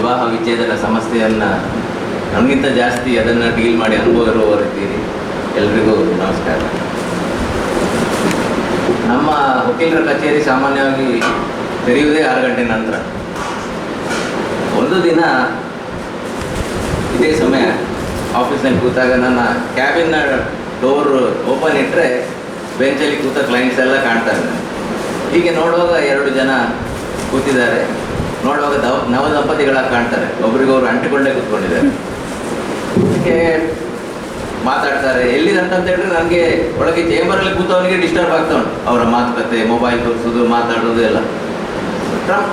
ವಿವಾಹ ವಿಚ್ಛೇದನ ಸಮಸ್ಯೆಯನ್ನು ನಮಗಿಂತ ಜಾಸ್ತಿ ಅದನ್ನು ಡೀಲ್ ಮಾಡಿ ಅನುಭವ ಇರುವವರಿದ್ದೀರಿ. ಎಲ್ರಿಗೂ ನಮಸ್ಕಾರ. ನಮ್ಮ ವಕೀಲರ ಕಚೇರಿ ಸಾಮಾನ್ಯವಾಗಿ ತೆರೆಯುವುದೇ 6 ಗಂಟೆ ನಂತರ. ಒಂದು ದಿನ ಇದೇ ಸಮಯ ಆಫೀಸ್ನಲ್ಲಿ ಕೂತಾಗ ನನ್ನ ಕ್ಯಾಬಿನ್ನ ಡೋರ್ ಓಪನ್ ಇಟ್ಟರೆ ಬೆಂಚಲ್ಲಿ ಕೂತ ಕ್ಲೈಂಟ್ಸ್ ಎಲ್ಲ ಕಾಣ್ತಾರೆ. ಹೀಗೆ ನೋಡುವಾಗ 2 ಜನ ಕೂತಿದ್ದಾರೆ. ನೋಡುವಾಗ ನವ ದಂಪತಿಗಳಾಗಿ ಕಾಣ್ತಾರೆ. ಒಬ್ರಿಗೊಬ್ರು ಅಂಟಿಕೊಂಡೇ ಕೂತ್ಕೊಂಡಿದ್ದಾರೆ. ಹೀಗೆ ಮಾತಾಡ್ತಾರೆ. ಎಲ್ಲಿದಂತ ಹೇಳಿದ್ರೆ ನನಗೆ ಒಳಗೆ ಚೇಂಬರಲ್ಲಿ ಕೂತವನಿಗೆ ಡಿಸ್ಟರ್ಬ್ ಆಗ್ತಾ ಉಂಟು. ಅವರ ಮಾತುಕತೆ, ಮೊಬೈಲ್ ತೋರಿಸೋದು, ಮಾತಾಡೋದು ಎಲ್ಲ.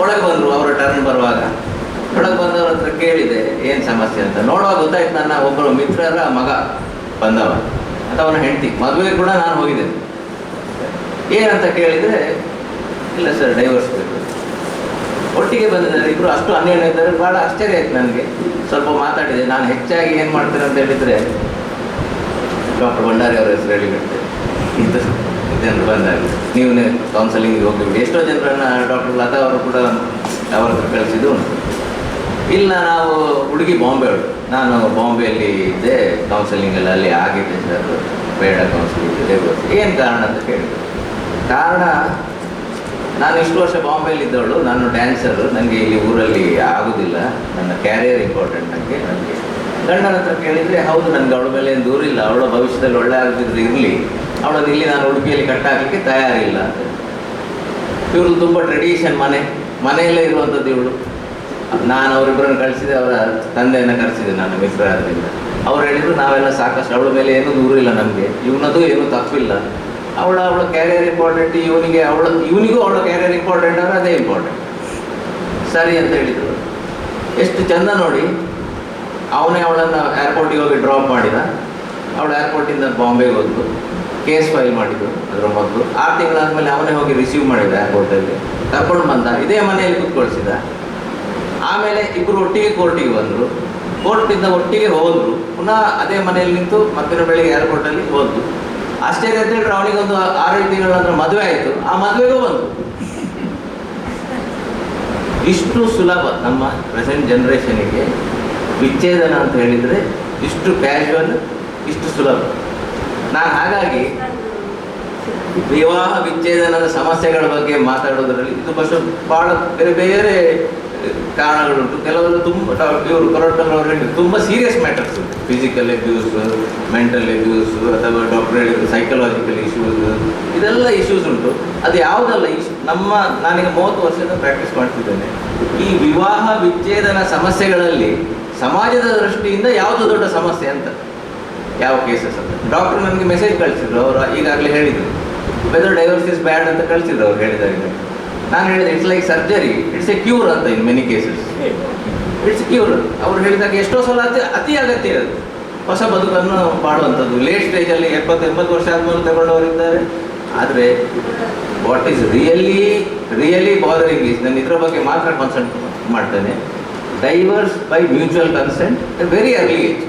ಒಳಗೆ ಬಂದರು. ಅವರ ಟರ್ನ್ ಬರುವಾಗ ಒಳಗೆ ಬಂದವ್ರ ಹತ್ರ ಕೇಳಿದೆ ಏನು ಸಮಸ್ಯೆ ಅಂತ. ನೋಡುವಾಗ ಗೊತ್ತಾಯ್ತು, ನನ್ನ ಒಬ್ಬರು ಮಿತ್ರರ ಮಗ ಬಂದವ ಅಂತ, ಅವನ ಹೆಂಡತಿ. ಮದುವೆಗೆ ಕೂಡ ನಾನು ಹೋಗಿದ್ದೆ. ಏನಂತ ಕೇಳಿದರೆ, ಇಲ್ಲ ಸರ್ ಡೈವರ್ಸ್ ಬೇಕು. ಒಟ್ಟಿಗೆ ಬಂದಿದ್ದಾರೆ ಇಬ್ಬರು, ಅಷ್ಟು ಅನ್ಯೋನ್ಯ ಇದ್ದಾರೆ. ಭಾಳ ಆಶ್ಚರ್ಯ ಆಯ್ತು ನನಗೆ. ಸ್ವಲ್ಪ ಮಾತಾಡಿದೆ. ನಾನು ಹೆಚ್ಚಾಗಿ ಏನು ಮಾಡ್ತೇನೆ ಅಂತ ಹೇಳಿದರೆ, ಡಾಕ್ಟರ್ ಭಂಡಾರಿ ಅವರ ಹೆಸರು ಹೇಳಿಬಿಡ್ತೇನೆ. ಇಂಥ ಜನರು ಬಂದಾಗ ನೀವು ಕೌನ್ಸಲಿಂಗಿಗೆ ಹೋಗಿಬಿಟ್ಟು ಎಷ್ಟೋ ಜನರನ್ನು ಡಾಕ್ಟರ್ ಲತಾ ಅವರು ಕೂಡ ಅವ್ರ ಹತ್ರ ಕಳಿಸಿದ್ದು. ಇಲ್ಲ ನಾವು ಹುಡುಗಿ ಬಾಂಬೆಯವರು, ನಾನು ಬಾಂಬೆಯಲ್ಲಿ ಇದ್ದೆ, ಕೌನ್ಸಲಿಂಗಲ್ಲಿ ಅಲ್ಲಿ ಆಗಿದ್ದೆ ಸರ್, ಬೇಡ ಕೌನ್ಸಿಲಿಂಗ್ ಇದೆ. ಏನು ಕಾರಣ ಅಂತ ಕೇಳಿದ್ರು. ಕಾರಣ, ನಾನು ಇಷ್ಟು ವರ್ಷ ಬಾಂಬೆಯಲ್ಲಿ ಇದ್ದವಳು, ನಾನು ಡ್ಯಾನ್ಸರು, ನನಗೆ ಇಲ್ಲಿ ಊರಲ್ಲಿ ಆಗೋದಿಲ್ಲ, ನನ್ನ ಕ್ಯಾರಿಯರ್ ಇಂಪಾರ್ಟೆಂಟ್ ನನಗೆ. ಗಂಡನ ಹತ್ರ ಕೇಳಿದರೆ, ಹೌದು ನನಗೆ ಅವಳ ಮೇಲೆ ಏನು ದೂರ ಇಲ್ಲ, ಅವಳ ಭವಿಷ್ಯದಲ್ಲಿ ಒಳ್ಳೆ ಆಗದಿದ್ರೆ ಇರಲಿ, ಅವಳನ್ನು ಇಲ್ಲಿ ನಾನು ಉಡುಪಿಯಲ್ಲಿ ಕಟ್ಟಾಕಲಿಕ್ಕೆ ತಯಾರಿಲ್ಲ ಅಂತ. ಇವರು ತುಂಬ ಟ್ರೆಡಿಷನ್, ಮನೆಯಲ್ಲೇ ಇರುವಂಥದ್ದು ಇವಳು. ನಾನು ಅವರಿಬ್ಬರನ್ನು ಕಳಿಸಿದೆ, ಅವರ ತಂದೆಯನ್ನು ಕರೆಸಿದೆ ನನ್ನ ಮಿತ್ರ ಆದ್ದರಿಂದ. ಅವ್ರು ಹೇಳಿದರು, ನಾವೆಲ್ಲ ಸಾಕಷ್ಟು, ಅವಳ ಮೇಲೆ ಏನೂ ದೂರ ಇಲ್ಲ ನಮಗೆ, ಇವನದು ಏನೂ ತಪ್ಪಿಲ್ಲ, ಅವಳ ಕ್ಯಾರಿಯರ್ ಇಂಪಾರ್ಟೆಂಟ್, ಇವನಿಗೂ ಅವಳ ಕ್ಯಾರಿಯರ್ ಇಂಪಾರ್ಟೆಂಟ್ ಅಂದರೆ ಅದೇ ಇಂಪಾರ್ಟೆಂಟ್. ಸರಿ ಅಂತ ಹೇಳಿದರು. ಎಷ್ಟು ಚೆಂದ ನೋಡಿ, ಅವನೇ ಅವಳನ್ನು ಏರ್ಪೋರ್ಟಿಗೆ ಹೋಗಿ ಡ್ರಾಪ್ ಮಾಡಿದ. ಅವಳು ಏರ್ಪೋರ್ಟಿಂದ ಬಾಂಬೆಗೆ ಹೋದ್ಲು, ಕೇಸ್ ಫೈಲ್ ಮಾಡಿದ್ದು. ಅದರ ಮೊದಲು 6 ತಿಂಗಳಾದಮೇಲೆ ಅವನೇ ಹೋಗಿ ರಿಸೀವ್ ಮಾಡಿದ ಏರ್ಪೋರ್ಟಲ್ಲಿ, ಕರ್ಕೊಂಡು ಬಂದ, ಇದೇ ಮನೆಯಲ್ಲಿ ಕೂತ್ಕೊಳಿಸಿದ. ಆಮೇಲೆ ಇಬ್ಬರು ಒಟ್ಟಿಗೆ ಕೋರ್ಟಿಗೆ ಬಂದರು. ಕೋರ್ಟಿಂದ ಒಟ್ಟಿಗೆ ಹೋದರು. ಪುನಃ ಅದೇ ಮನೆಯಲ್ಲಿ ನಿಂತು ಮತ್ತಿನ ಬೆಳಿಗ್ಗೆ ಏರ್ಪೋರ್ಟಲ್ಲಿ ಹೋದ್ರು. ಆಶ್ಚರ್ಯ ಅಂತ ಹೇಳಿದ್ರೆ, ಅವನಿಗೊಂದು 6-7 ತಿಂಗಳ ನಂತರ ಮದುವೆ ಆಯಿತು. ಆ ಮದುವೆಗೂ ಬಂದು ಇಷ್ಟು ಸುಲಭ ನಮ್ಮ ಪ್ರೆಸೆಂಟ್ ಜನ್ರೇಷನಿಗೆ ವಿಚ್ಛೇದನ ಅಂತ ಹೇಳಿದರೆ ಇಷ್ಟು ಕ್ಯಾಶುವಲ್, ಇಷ್ಟು ಸುಲಭ. ನಾನು ಹಾಗಾಗಿ ವಿವಾಹ ವಿಚ್ಛೇದನದ ಸಮಸ್ಯೆಗಳ ಬಗ್ಗೆ ಮಾತಾಡೋದ್ರಲ್ಲಿ ಇದು ಭಾಳ ಬೇರೆ ಬೇರೆ ಕಾರಣಗಳುಂಟು. ಕೆಲವರು ತುಂಬ, ಇವರು ಕೊರಟಲ್ ಅವರು ಹೇಳಿದ್ರು, ತುಂಬ ಸೀರಿಯಸ್ ಮ್ಯಾಟರ್ಸ್ ಉಂಟು. ಫಿಸಿಕಲ್ ಅಬ್ಯೂಸ್, ಮೆಂಟಲ್ ಅಬ್ಯೂಸ್, ಅಥವಾ ಡಾಕ್ಟರ್ ಹೇಳಿದ್ರು ಸೈಕಲಾಜಿಕಲ್ ಇಶ್ಯೂಸ್, ಇದೆಲ್ಲ ಇಶ್ಯೂಸ್ ಉಂಟು. ಅದು ಯಾವುದಲ್ಲ ನಾನೀಗ 30 ವರ್ಷದ ಪ್ರಾಕ್ಟೀಸ್ ಮಾಡ್ತಿದ್ದೇನೆ. ಈ ವಿವಾಹ ವಿಚ್ಛೇದನ ಸಮಸ್ಯೆಗಳಲ್ಲಿ ಸಮಾಜದ ದೃಷ್ಟಿಯಿಂದ ಯಾವುದು ದೊಡ್ಡ ಸಮಸ್ಯೆ ಅಂತ, ಯಾವ ಕೇಸಸ್ ಅಂತ ಡಾಕ್ಟರ್ ನನಗೆ ಮೆಸೇಜ್ ಕಳಿಸಿದ್ರು. ಅವರು ಈಗಾಗಲೇ ಹೇಳಿದರು, ವೆದರ್ ಡೈವರ್ಸ್ ಇಸ್ ಬ್ಯಾಡ್ ಅಂತ ಕಳಿಸಿದ್ರು. ಅವ್ರು ಹೇಳಿದಾಗ ನಾನು ಹೇಳಿದೆ, it's like surgery, it's a cure ಅಂತ. In many cases it's cure. ಅವ್ರು ಹೇಳಿದಾಗ ಎಷ್ಟೋ ಸಲ ಅತಿ ಅಗತ್ಯ ಇರೋದು, ಹೊಸ ಬದುಕನ್ನು ಮಾಡುವಂಥದ್ದು. ಲೇಟ್ ಸ್ಟೇಜಲ್ಲಿ 70-80 ವರ್ಷ ಆದಮೇಲೆ ತಗೊಂಡವರಿದ್ದಾರೆ. ಆದರೆ what is really bothering is, ನಾನು ಇದರ ಬಗ್ಗೆ ಮಾತ್ರ ಕಾನ್ಸಂಟ್ ಮಾಡ್ತೇನೆ. Divorce by mutual consent very early age.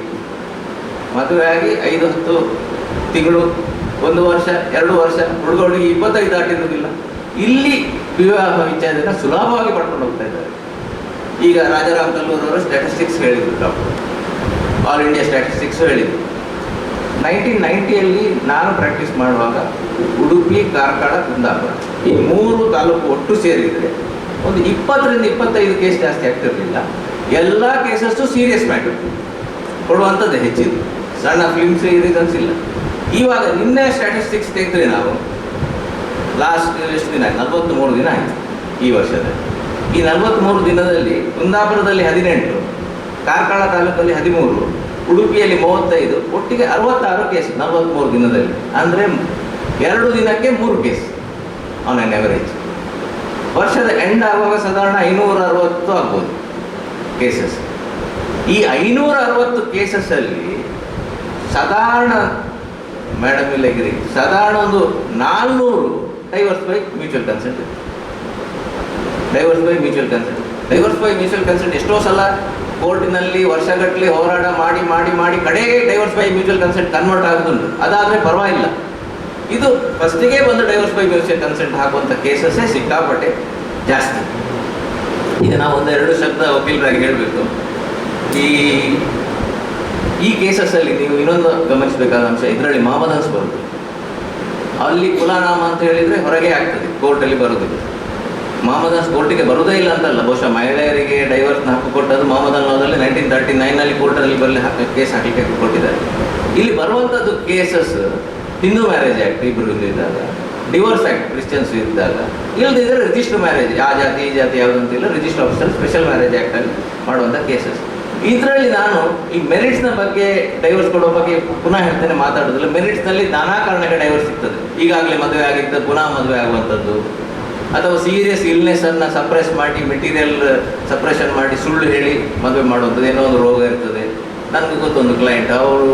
ಮದುವೆ ಆಗಿ 5-10 ತಿಂಗಳು, 1 ವರ್ಷ, 2 ವರ್ಷ, ಹುಡುಗರಿಗೆ 25 ದಾಟಿರೋದಿಲ್ಲ. ಇಲ್ಲಿ ವಿವಾಹ ವಿಚ್ಛೇದನ ಸುಲಭವಾಗಿ ಪಡ್ಕೊಂಡು ಹೋಗ್ತಾ ಇದ್ದಾರೆ. ಈಗ ರಾಜಾರಾಮ್ ಕಲ್ಲೂರ್ ಅವರು ಸ್ಟ್ಯಾಟಿಸ್ಟಿಕ್ಸ್ ಹೇಳಿದರು, ಡಾಕ್ಟರ್ ಆಲ್ ಇಂಡಿಯಾ ಸ್ಟ್ಯಾಟಿಸ್ಟಿಕ್ಸು ಹೇಳಿದರು. 1990ಯಲ್ಲಿ ನಾನು ಪ್ರಾಕ್ಟೀಸ್ ಮಾಡುವಾಗ ಉಡುಪಿ, ಕಾರ್ಕಳ, ಕುಂದಾಪುರ ಈ 3 ತಾಲೂಕು ಒಟ್ಟು ಸೇರಿದರೆ ಒಂದು 20-25 ಕೇಸ್ ಜಾಸ್ತಿ ಆಗ್ತಿರಲಿಲ್ಲ. ಎಲ್ಲ ಕೇಸಸ್ಸು ಸೀರಿಯಸ್ ಮ್ಯಾಟರ್ ಕೊಡುವಂಥದ್ದು ಹೆಚ್ಚಿದೆ, ಸಣ್ಣ ಫಿಲ್ಮ್ಸ್ ರೀಸನ್ಸ್ ಇಲ್ಲ. ಇವಾಗ ನಿನ್ನೆ ಸ್ಟ್ಯಾಟಿಸ್ಟಿಕ್ಸ್ ತೆಗೆದ್ರೆ ನಾವು ಲಾಸ್ಟ್ ಎಷ್ಟು ದಿನ ಆಯ್ತು, 43 ದಿನ ಆಯಿತು ಈ ವರ್ಷದಲ್ಲಿ. ಈ 43 ದಿನದಲ್ಲಿ ಕುಂದಾಪುರದಲ್ಲಿ 18, ಕಾರ್ಕಳ ತಾಲೂಕಲ್ಲಿ 13, ಉಡುಪಿಯಲ್ಲಿ 35, ಒಟ್ಟಿಗೆ 66 ಕೇಸ್ 43 ದಿನದಲ್ಲಿ. ಅಂದರೆ 2 ದಿನಕ್ಕೆ 3 ಕೇಸ್ ಆನ್ ಆನ್ ಎವರೇಜ್. ವರ್ಷದ ಎಂಡ್ ಆಗುವಾಗ ಸಾಧಾರಣ 560 ಆಗ್ಬೋದು ಕೇಸಸ್. ಈ 560 ಕೇಸಸ್ಸಲ್ಲಿ ಸಾಧಾರಣ, ಮೇಡಮ್ ಇಲ್ಲಗಿರಿ, ಸಾಧಾರಣ ಒಂದು 400 divorce by mutual consent. Divorce by mutual consent ಎಷ್ಟೋ ಸಲ ಕೋರ್ಟಿನಲ್ಲಿ ವರ್ಷಗಟ್ಟಲೆ ಹೋರಾಟ ಮಾಡಿ ಕಡೆಗೆ divorce by mutual consent convert ಆಗೋದುಂಟು. ಅದಾದರೆ ಪರವಾಗಿಲ್ಲ. ಇದು ಫಸ್ಟಿಗೆ ಬಂದು ಡೈವರ್ಸ್ ಬೈ ಮ್ಯೂಚುವಲ್ ಕನ್ಸೆಂಟ್ ಹಾಕುವಂಥ ಕೇಸಸ್ಸೇ ಸಿಕ್ಕಾಪಟ್ಟೆ ಜಾಸ್ತಿ. ಈಗ ನಾವು ಒಂದೆರಡು ಶಬ್ದ ವಕೀಲರಾಗಿ ಹೇಳಬೇಕು. ಈ ಕೇಸಸ್ಸಲ್ಲಿ ನೀವು ಇನ್ನೊಂದು ಗಮನಿಸಬೇಕಾದ ಅಂಶ, ಇದರಲ್ಲಿ ಮಾಮದನ್ಸ್ ಬರುತ್ತೆ. ಅಲ್ಲಿ ಕುಲಾನಾಮ ಅಂತ ಹೇಳಿದರೆ ಹೊರಗೆ ಆಗ್ತದೆ, ಕೋರ್ಟಲ್ಲಿ ಬರೋದಿಲ್ಲ. ಮಾಮದನ್ಸ್ ಕೋರ್ಟಿಗೆ ಬರುವುದೇ ಇಲ್ಲ ಅಂತಲ್ಲ, ಬಹುಶಃ ಮಹಿಳೆಯರಿಗೆ ಡೈವರ್ಸ್ನ ಹಕ್ಕು ಕೊಟ್ಟದ್ದು ಮೊಹಮ್ಮದನ್ ಲಾದಲ್ಲಿ 1939ನಲ್ಲಿ ಕೋರ್ಟಲ್ಲಿ ಕೇಸ್ ಹಾಕಲಿಕ್ಕೆ ಕೊಟ್ಟಿದ್ದಾರೆ. ಇಲ್ಲಿ ಬರುವಂಥದ್ದು ಕೇಸಸ್ ಹಿಂದೂ ಮ್ಯಾರೇಜ್ ಆ್ಯಕ್ಟ್ ಇಬ್ಬರು ಇದ್ದಾಗ, ಡಿವೋರ್ಸ್ ಆ್ಯಕ್ಟ್ ಕ್ರಿಶ್ಚಿಯನ್ಸ್ ಇದ್ದಾಗ, ಇಲ್ಲದಿದ್ದರೆ ರಿಜಿಸ್ಟರ್ ಮ್ಯಾರೇಜ್, ಆ ಜಾತಿ ಈ ಜಾತಿ ಯಾವುದಂತಿಲ್ಲ, ರಿಜಿಸ್ಟರ್ ಆಫೀಸರ್ ಸ್ಪೆಷಲ್ ಮ್ಯಾರೇಜ್ ಆ್ಯಕ್ಟಲ್ಲಿ ಮಾಡುವಂಥ ಕೇಸಸ್. ಇದರಲ್ಲಿ ನಾನು ಈ ಮೆರಿಟ್ಸ್ನ ಬಗ್ಗೆ, ಡೈವರ್ಸ್ ಕೊಡೋ ಬಗ್ಗೆ ಪುನಃ ಹೇಳ್ತೇನೆ, ಮಾತಾಡೋದಿಲ್ಲ. ಮೆರಿಟ್ಸ್ನಲ್ಲಿ ನಾನಾ ಕಾರಣಕ್ಕೆ ಡೈವರ್ಸ್ ಸಿಗ್ತದೆ. ಈಗಾಗಲೇ ಮದುವೆ ಆಗಿದ್ದ ಪುನಃ ಮದುವೆ ಆಗುವಂಥದ್ದು, ಅಥವಾ ಸೀರಿಯಸ್ ಇಲ್ನೆಸ್ಸನ್ನು ಸಪ್ರೆಸ್ ಮಾಡಿ, ಮೆಟೀರಿಯಲ್ ಸಪ್ರೆಷನ್ ಮಾಡಿ ಸುಳ್ಳು ಹೇಳಿ ಮದುವೆ ಮಾಡುವಂಥದ್ದು. ಏನೋ ಒಂದು ರೋಗ ಇರ್ತದೆ. ನನಗೆ ಗೊತ್ತೊಂದು ಕ್ಲೈಂಟ್, ಅವರು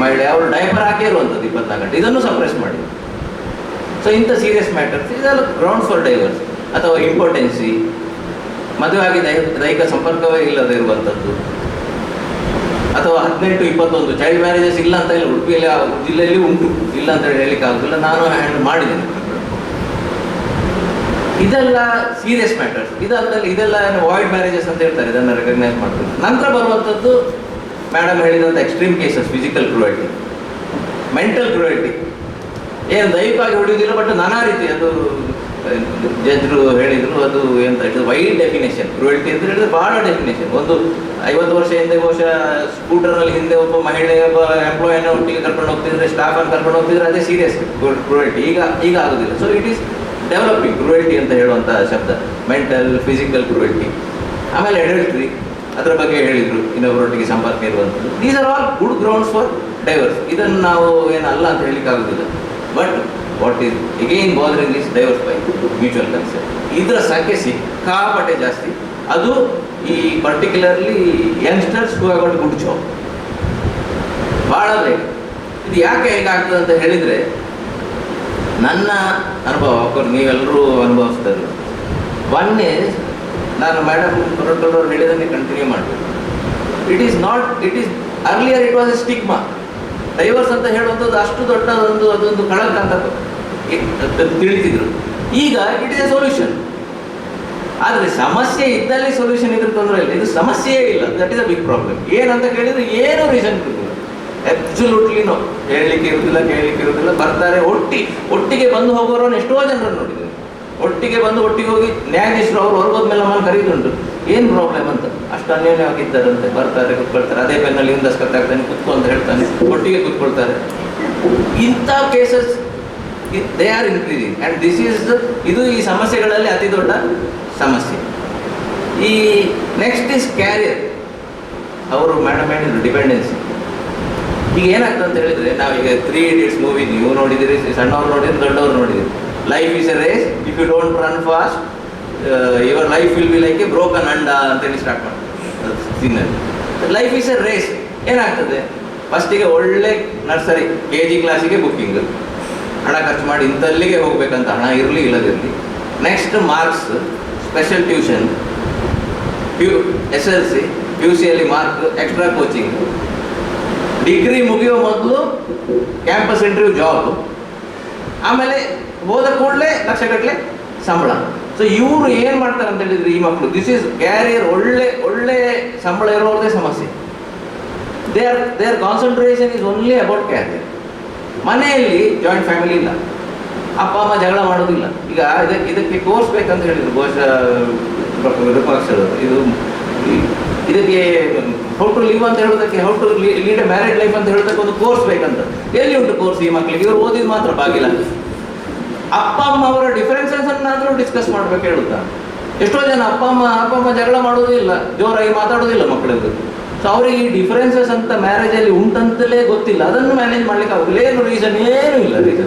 ಮಹಿಳೆ, ಅವರು ಡೈಪರ್ ಹಾಕೇ ಇರುವಂಥದ್ದು 24 ಗಂಟೆ, ಇದನ್ನು ಸಪ್ರೆಸ್ ಮಾಡಿ. ಸೊ ಇಂಥ ಸೀರಿಯಸ್ ಮ್ಯಾಟರ್ಸ್, ಇದೆಲ್ಲ ಗ್ರೌಂಡ್ಸ್ ಫಾರ್ ಡೈವರ್ಸ್. ಅಥವಾ ಇಂಪಾರ್ಟೆನ್ಸಿ, ಮದುವೆ ಆಗಿ ದೈಹಿಕ ಸಂಪರ್ಕವೇ ಇಲ್ಲದೆ ಇರುವಂಥದ್ದು, ಅಥವಾ 18-21 ಚೈಲ್ಡ್ ಮ್ಯಾರೇಜಸ್ ಇಲ್ಲ ಅಂತ ಇಲ್ಲ. ಉಡುಪಿಯಲ್ಲಿ ಜಿಲ್ಲೆಯಲ್ಲಿ ಉಂಟು, ಇಲ್ಲ ಅಂತ ಹೇಳಲಿಕ್ಕೆ ಆಗೋದಿಲ್ಲ, ನಾನು ಹ್ಯಾಂಡಲ್ ಮಾಡಿದ್ದೇನೆ. ಇದೆಲ್ಲ ಸೀರಿಯಸ್ ಮ್ಯಾಟರ್ಸ್. ಇದೆಲ್ಲ ವಾಯ್ಡ್ ಮ್ಯಾರೇಜಸ್ ಅಂತ ಹೇಳ್ತಾರೆ, ಇದನ್ನು ರೆಕಗ್ನೈಸ್ ಮಾಡ್ತಾರೆ. ನಂತರ ಬರುವಂಥದ್ದು ಮೇಡಮ್ ಹೇಳಿದಂಥ extreme cases, physical cruelty, mental cruelty. ಏನು ದೈಹಿಕವಾಗಿ ಹೊಡೆಯುವುದಿಲ್ಲ, ಬಟ್ ನಾನಾ ರೀತಿ, ಅದು ಜಡ್ಜರು ಹೇಳಿದರು, ಅದು ಎಂತ ಹೇಳಿದ್ರು, ವೈಡ್ ಡೆಫಿನೇಷನ್. ಕ್ರೂಯಲ್ಟಿ ಅಂತ ಹೇಳಿದ್ರೆ ಭಾಳ ಡೆಫಿನೇಷನ್. ಒಂದು 50 ವರ್ಷ ಹಿಂದೆ ಬಹುಶಃ ಸ್ಕೂಟರ್ನಲ್ಲಿ ಹಿಂದೆ ಒಬ್ಬ ಮಹಿಳೆ, ಒಬ್ಬ ಎಂಪ್ಲಾಯಿನ ಒಟ್ಟಿಗೆ ಕರ್ಕೊಂಡು ಹೋಗ್ತಿದ್ರೆ, ಸ್ಟಾಫನ್ನು ಕರ್ಕೊಂಡು ಹೋಗ್ತಿದ್ರೆ, ಅದೇ ಸೀರಿಯಸ್ ಕ್ರೂಯಲ್ಟಿ. ಈಗ ಆಗೋದಿಲ್ಲ. So it is developing cruelty ಅಂತ ಹೇಳುವಂಥ ಶಬ್ದ, ಮೆಂಟಲ್, ಫಿಸಿಕಲ್ ಕ್ರೂಯಲ್ಟಿ. ಆಮೇಲೆ ಅಡಲ್ಟ್ರಿ, ಅದರ ಬಗ್ಗೆ ಹೇಳಿದರು, ಇನ್ನೊಬ್ಬರೊಟ್ಟಿಗೆ ಸಂಪರ್ಕ ಇರುವಂಥದ್ದು. These are all good grounds for divorce. ಇದನ್ನು ನಾವು ಏನಲ್ಲ ಅಂತ ಹೇಳಲಿಕ್ಕೆ ಆಗೋದಿಲ್ಲ. But what is again bothering is divorce by mutual consent. ಇದರ ಸಂಖ್ಯೆ ಸಿಕ್ಕಾಪಟ್ಟೆ ಜಾಸ್ತಿ. ಅದು ಈ particularly youngsters who have got good job, ಭಾಳ ಬೇಗ. ಇದು ಯಾಕೆ ಹೇಗಾಗ್ತದೆ ಅಂತ ಹೇಳಿದರೆ, ನನ್ನ ಅನುಭವ, ನೀವೆಲ್ಲರೂ ಅನುಭವಿಸ್ತಾರೆ. ಒನ್ ಈಸ್, ನಾನು ಮೇಡಮ್ ಹೊರಟವರು ಹೇಳಿದನ್ನೇ ಕಂಟಿನ್ಯೂ ಮಾಡಬೇಕು. It is earlier it was a stigma. Divorce ಅಂತ ಹೇಳುವಂಥದ್ದು ಅಷ್ಟು ದೊಡ್ಡ ಅದೊಂದು ಕಳಂಕ ಅಂತ ತಿಳಿತಿದ್ರು. ಈಗ ಇಟ್ ಈಸ್ ಎ ಸೊಲ್ಯೂಷನ್. ಆದರೆ ಸಮಸ್ಯೆ ಇದ್ದಲ್ಲಿ ಸೊಲ್ಯೂಷನ್ ಇದ್ರೆ ತೊಂದರೆ ಇಲ್ಲ. ಇದು ಸಮಸ್ಯೆಯೇ ಇಲ್ಲ, that is a big problem. ಏನಂತ ಕೇಳಿದರೆ ಏನೂ ರೀಸನ್ ಇರುವುದಿಲ್ಲ, ಅಬ್ಸಲ್ಯೂಟ್ಲಿ ನೋ. ಹೇಳಲಿಕ್ಕೆ ಇರುವುದಿಲ್ಲ, ಕೇಳಲಿಕ್ಕೆ ಇರುವುದಿಲ್ಲ. ಬರ್ತಾರೆ, ಒಟ್ಟಿಗೆ ಬಂದು ಹೋಗೋರನ್ನು ಎಷ್ಟೋ ಜನರನ್ನು ನೋಡಿದ್ದಾರೆ. ಒಟ್ಟಿಗೆ ಬಂದು ಒಟ್ಟಿಗೆ ಹೋಗಿ ನ್ಯಾಯಾಧೀಶರು ಅವರು ಹೊರಗೋದ್ಮೇಲೆ ನಮ್ಮನ್ನು ಕರೀದುಂಟು, ಏನು ಪ್ರಾಬ್ಲಮ್ ಅಂತ. ಅಷ್ಟು ಅನ್ಯೋನ್ಯವಾಗಿದ್ದಾರಂತೆ. ಬರ್ತಾರೆ, ಕೂತ್ಕೊಳ್ತಾರೆ, ಅದೇ ಪೆನ್ನಲ್ಲಿ ಒಂದು ದಸ್ಕತ್ತಾಗ್ತಾನೆ, ಕೂತ್ಕೊ ಅಂತ ಹೇಳ್ತಾನೆ, ಒಟ್ಟಿಗೆ ಕೂತ್ಕೊಳ್ತಾರೆ. ಇಂಥ cases they are increasing. And ಇದು ಈ ಸಮಸ್ಯೆಗಳಲ್ಲಿ ಅತಿ ದೊಡ್ಡ ಸಮಸ್ಯೆ. ಈ ನೆಕ್ಸ್ಟ್ ಇಸ್ ಕ್ಯಾರಿಯರ್. ಅವರು ಮೇಡಮ್ ಹೇಳಿದ್ರು ಡಿಪೆಂಡೆನ್ಸಿ. ಈಗ ಏನಾಗ್ತದೆ ಅಂತ ಹೇಳಿದರೆ, ನಾವೀಗ 3 Idiots ಮೂವಿ ನೀವು ನೋಡಿದಿರಿ, ಸಣ್ಣವ್ರು ನೋಡಿದ್ರೆ ದೊಡ್ಡವ್ರು ನೋಡಿದಿರಿ. Life is a race, if you don't run fast your life will be like a broken ಅಂಡ ಅಂತೇಳಿ ಸ್ಟಾರ್ಟ್ ಮಾಡ್ತಾರೆ ಸೀನಲ್ಲಿ. Life is a race. ಏನಾಗ್ತದೆ, ಫಸ್ಟಿಗೆ ಒಳ್ಳೆ ನರ್ಸರಿ KG ಕ್ಲಾಸಿಗೆ ಬುಕ್ಕಿಂಗ್, ಹಣ ಖರ್ಚು ಮಾಡಿ ಇಂಥಲ್ಲಿಗೆ ಹೋಗ್ಬೇಕಂತ ಹಣ ಇರಲಿ ಇಲ್ಲದಿರಲಿ. Next marks, special tuition, SLC, PUCಯಲ್ಲಿ ಮಾರ್ಕ್, ಎಕ್ಸ್ಟ್ರಾ ಕೋಚಿಂಗ್, ಡಿಗ್ರಿ ಮುಗಿಯೋ ಮೊದಲು ಕ್ಯಾಂಪಸ್ ಇಂಟರ್ವ್ಯೂ, ಜಾಬ್, ಆಮೇಲೆ ಹೋದ ಕೂಡಲೇ ಲಕ್ಷಗಟ್ಟಲೆ ಸಂಬಳ. ಸೊ ಇವರು ಏನು ಮಾಡ್ತಾರೆ ಅಂತ ಹೇಳಿದ್ರೆ, ಈ ಮಕ್ಕಳು, ದಿಸ್ ಈಸ್ ಕ್ಯಾರಿಯರ್. ಒಳ್ಳೆ ಸಂಬಳ ಇರೋದೇ ಸಮಸ್ಯೆ. Their concentration is only about career. ಮನೆಯಲ್ಲಿ ಜಾಯಿಂಟ್ ಫ್ಯಾಮಿಲಿ ಇಲ್ಲ, ಅಪ್ಪ ಅಮ್ಮ ಜಗಳ ಮಾಡೋದಿಲ್ಲ. ಈಗ ಇದಕ್ಕೆ ಕೋರ್ಸ್ ಬೇಕಂತ ಹೇಳಿದ್ರು ಬಹುಶಃ ವಿರೂಪಾಕ್ಷರವರು. ಇದಕ್ಕೆ ಹೌ ಟು ಲಿವ್ ಅಂತ ಹೇಳೋದಕ್ಕೆ, how to lead a married life ಅಂತ ಹೇಳೋದಕ್ಕೆ ಒಂದು ಕೋರ್ಸ್ ಬೇಕಂತ. ಎಲ್ಲಿ ಉಂಟು ಕೋರ್ಸ್ ಈ ಮಕ್ಕಳಿಗೆ? ಇವರು ಓದಿದ್ದು ಮಾತ್ರ ಬಾಗಿಲ್ಲ. ಅಪ್ಪ ಅಮ್ಮ ಅವರ ಡಿಫರೆನ್ಸಸ್ ಅನ್ನಾದರೂ ಡಿಸ್ಕಸ್ ಮಾಡ್ಬೇಕು ಹೇಳುತ್ತಾ. ಎಷ್ಟೋ ಜನ ಅಪ್ಪ ಅಮ್ಮ ಜಗಳ ಮಾಡೋದಿಲ್ಲ, ಜೋರಾಗಿ ಮಾತಾಡೋದಿಲ್ಲ ಮಕ್ಕಳಿಗೆ. ಸೊ ಅವರಿಗೆ ಈ ಡಿಫರೆನ್ಸಸ್ ಅಂತ ಮ್ಯಾರೇಜಲ್ಲಿ ಉಂಟಂತಲೇ ಗೊತ್ತಿಲ್ಲ. ಅದನ್ನು ಮ್ಯಾನೇಜ್ ಮಾಡ್ಲಿಕ್ಕೆ ಆಗೋದಿಲ್ಲ. ಏನು ರೀಸನ್?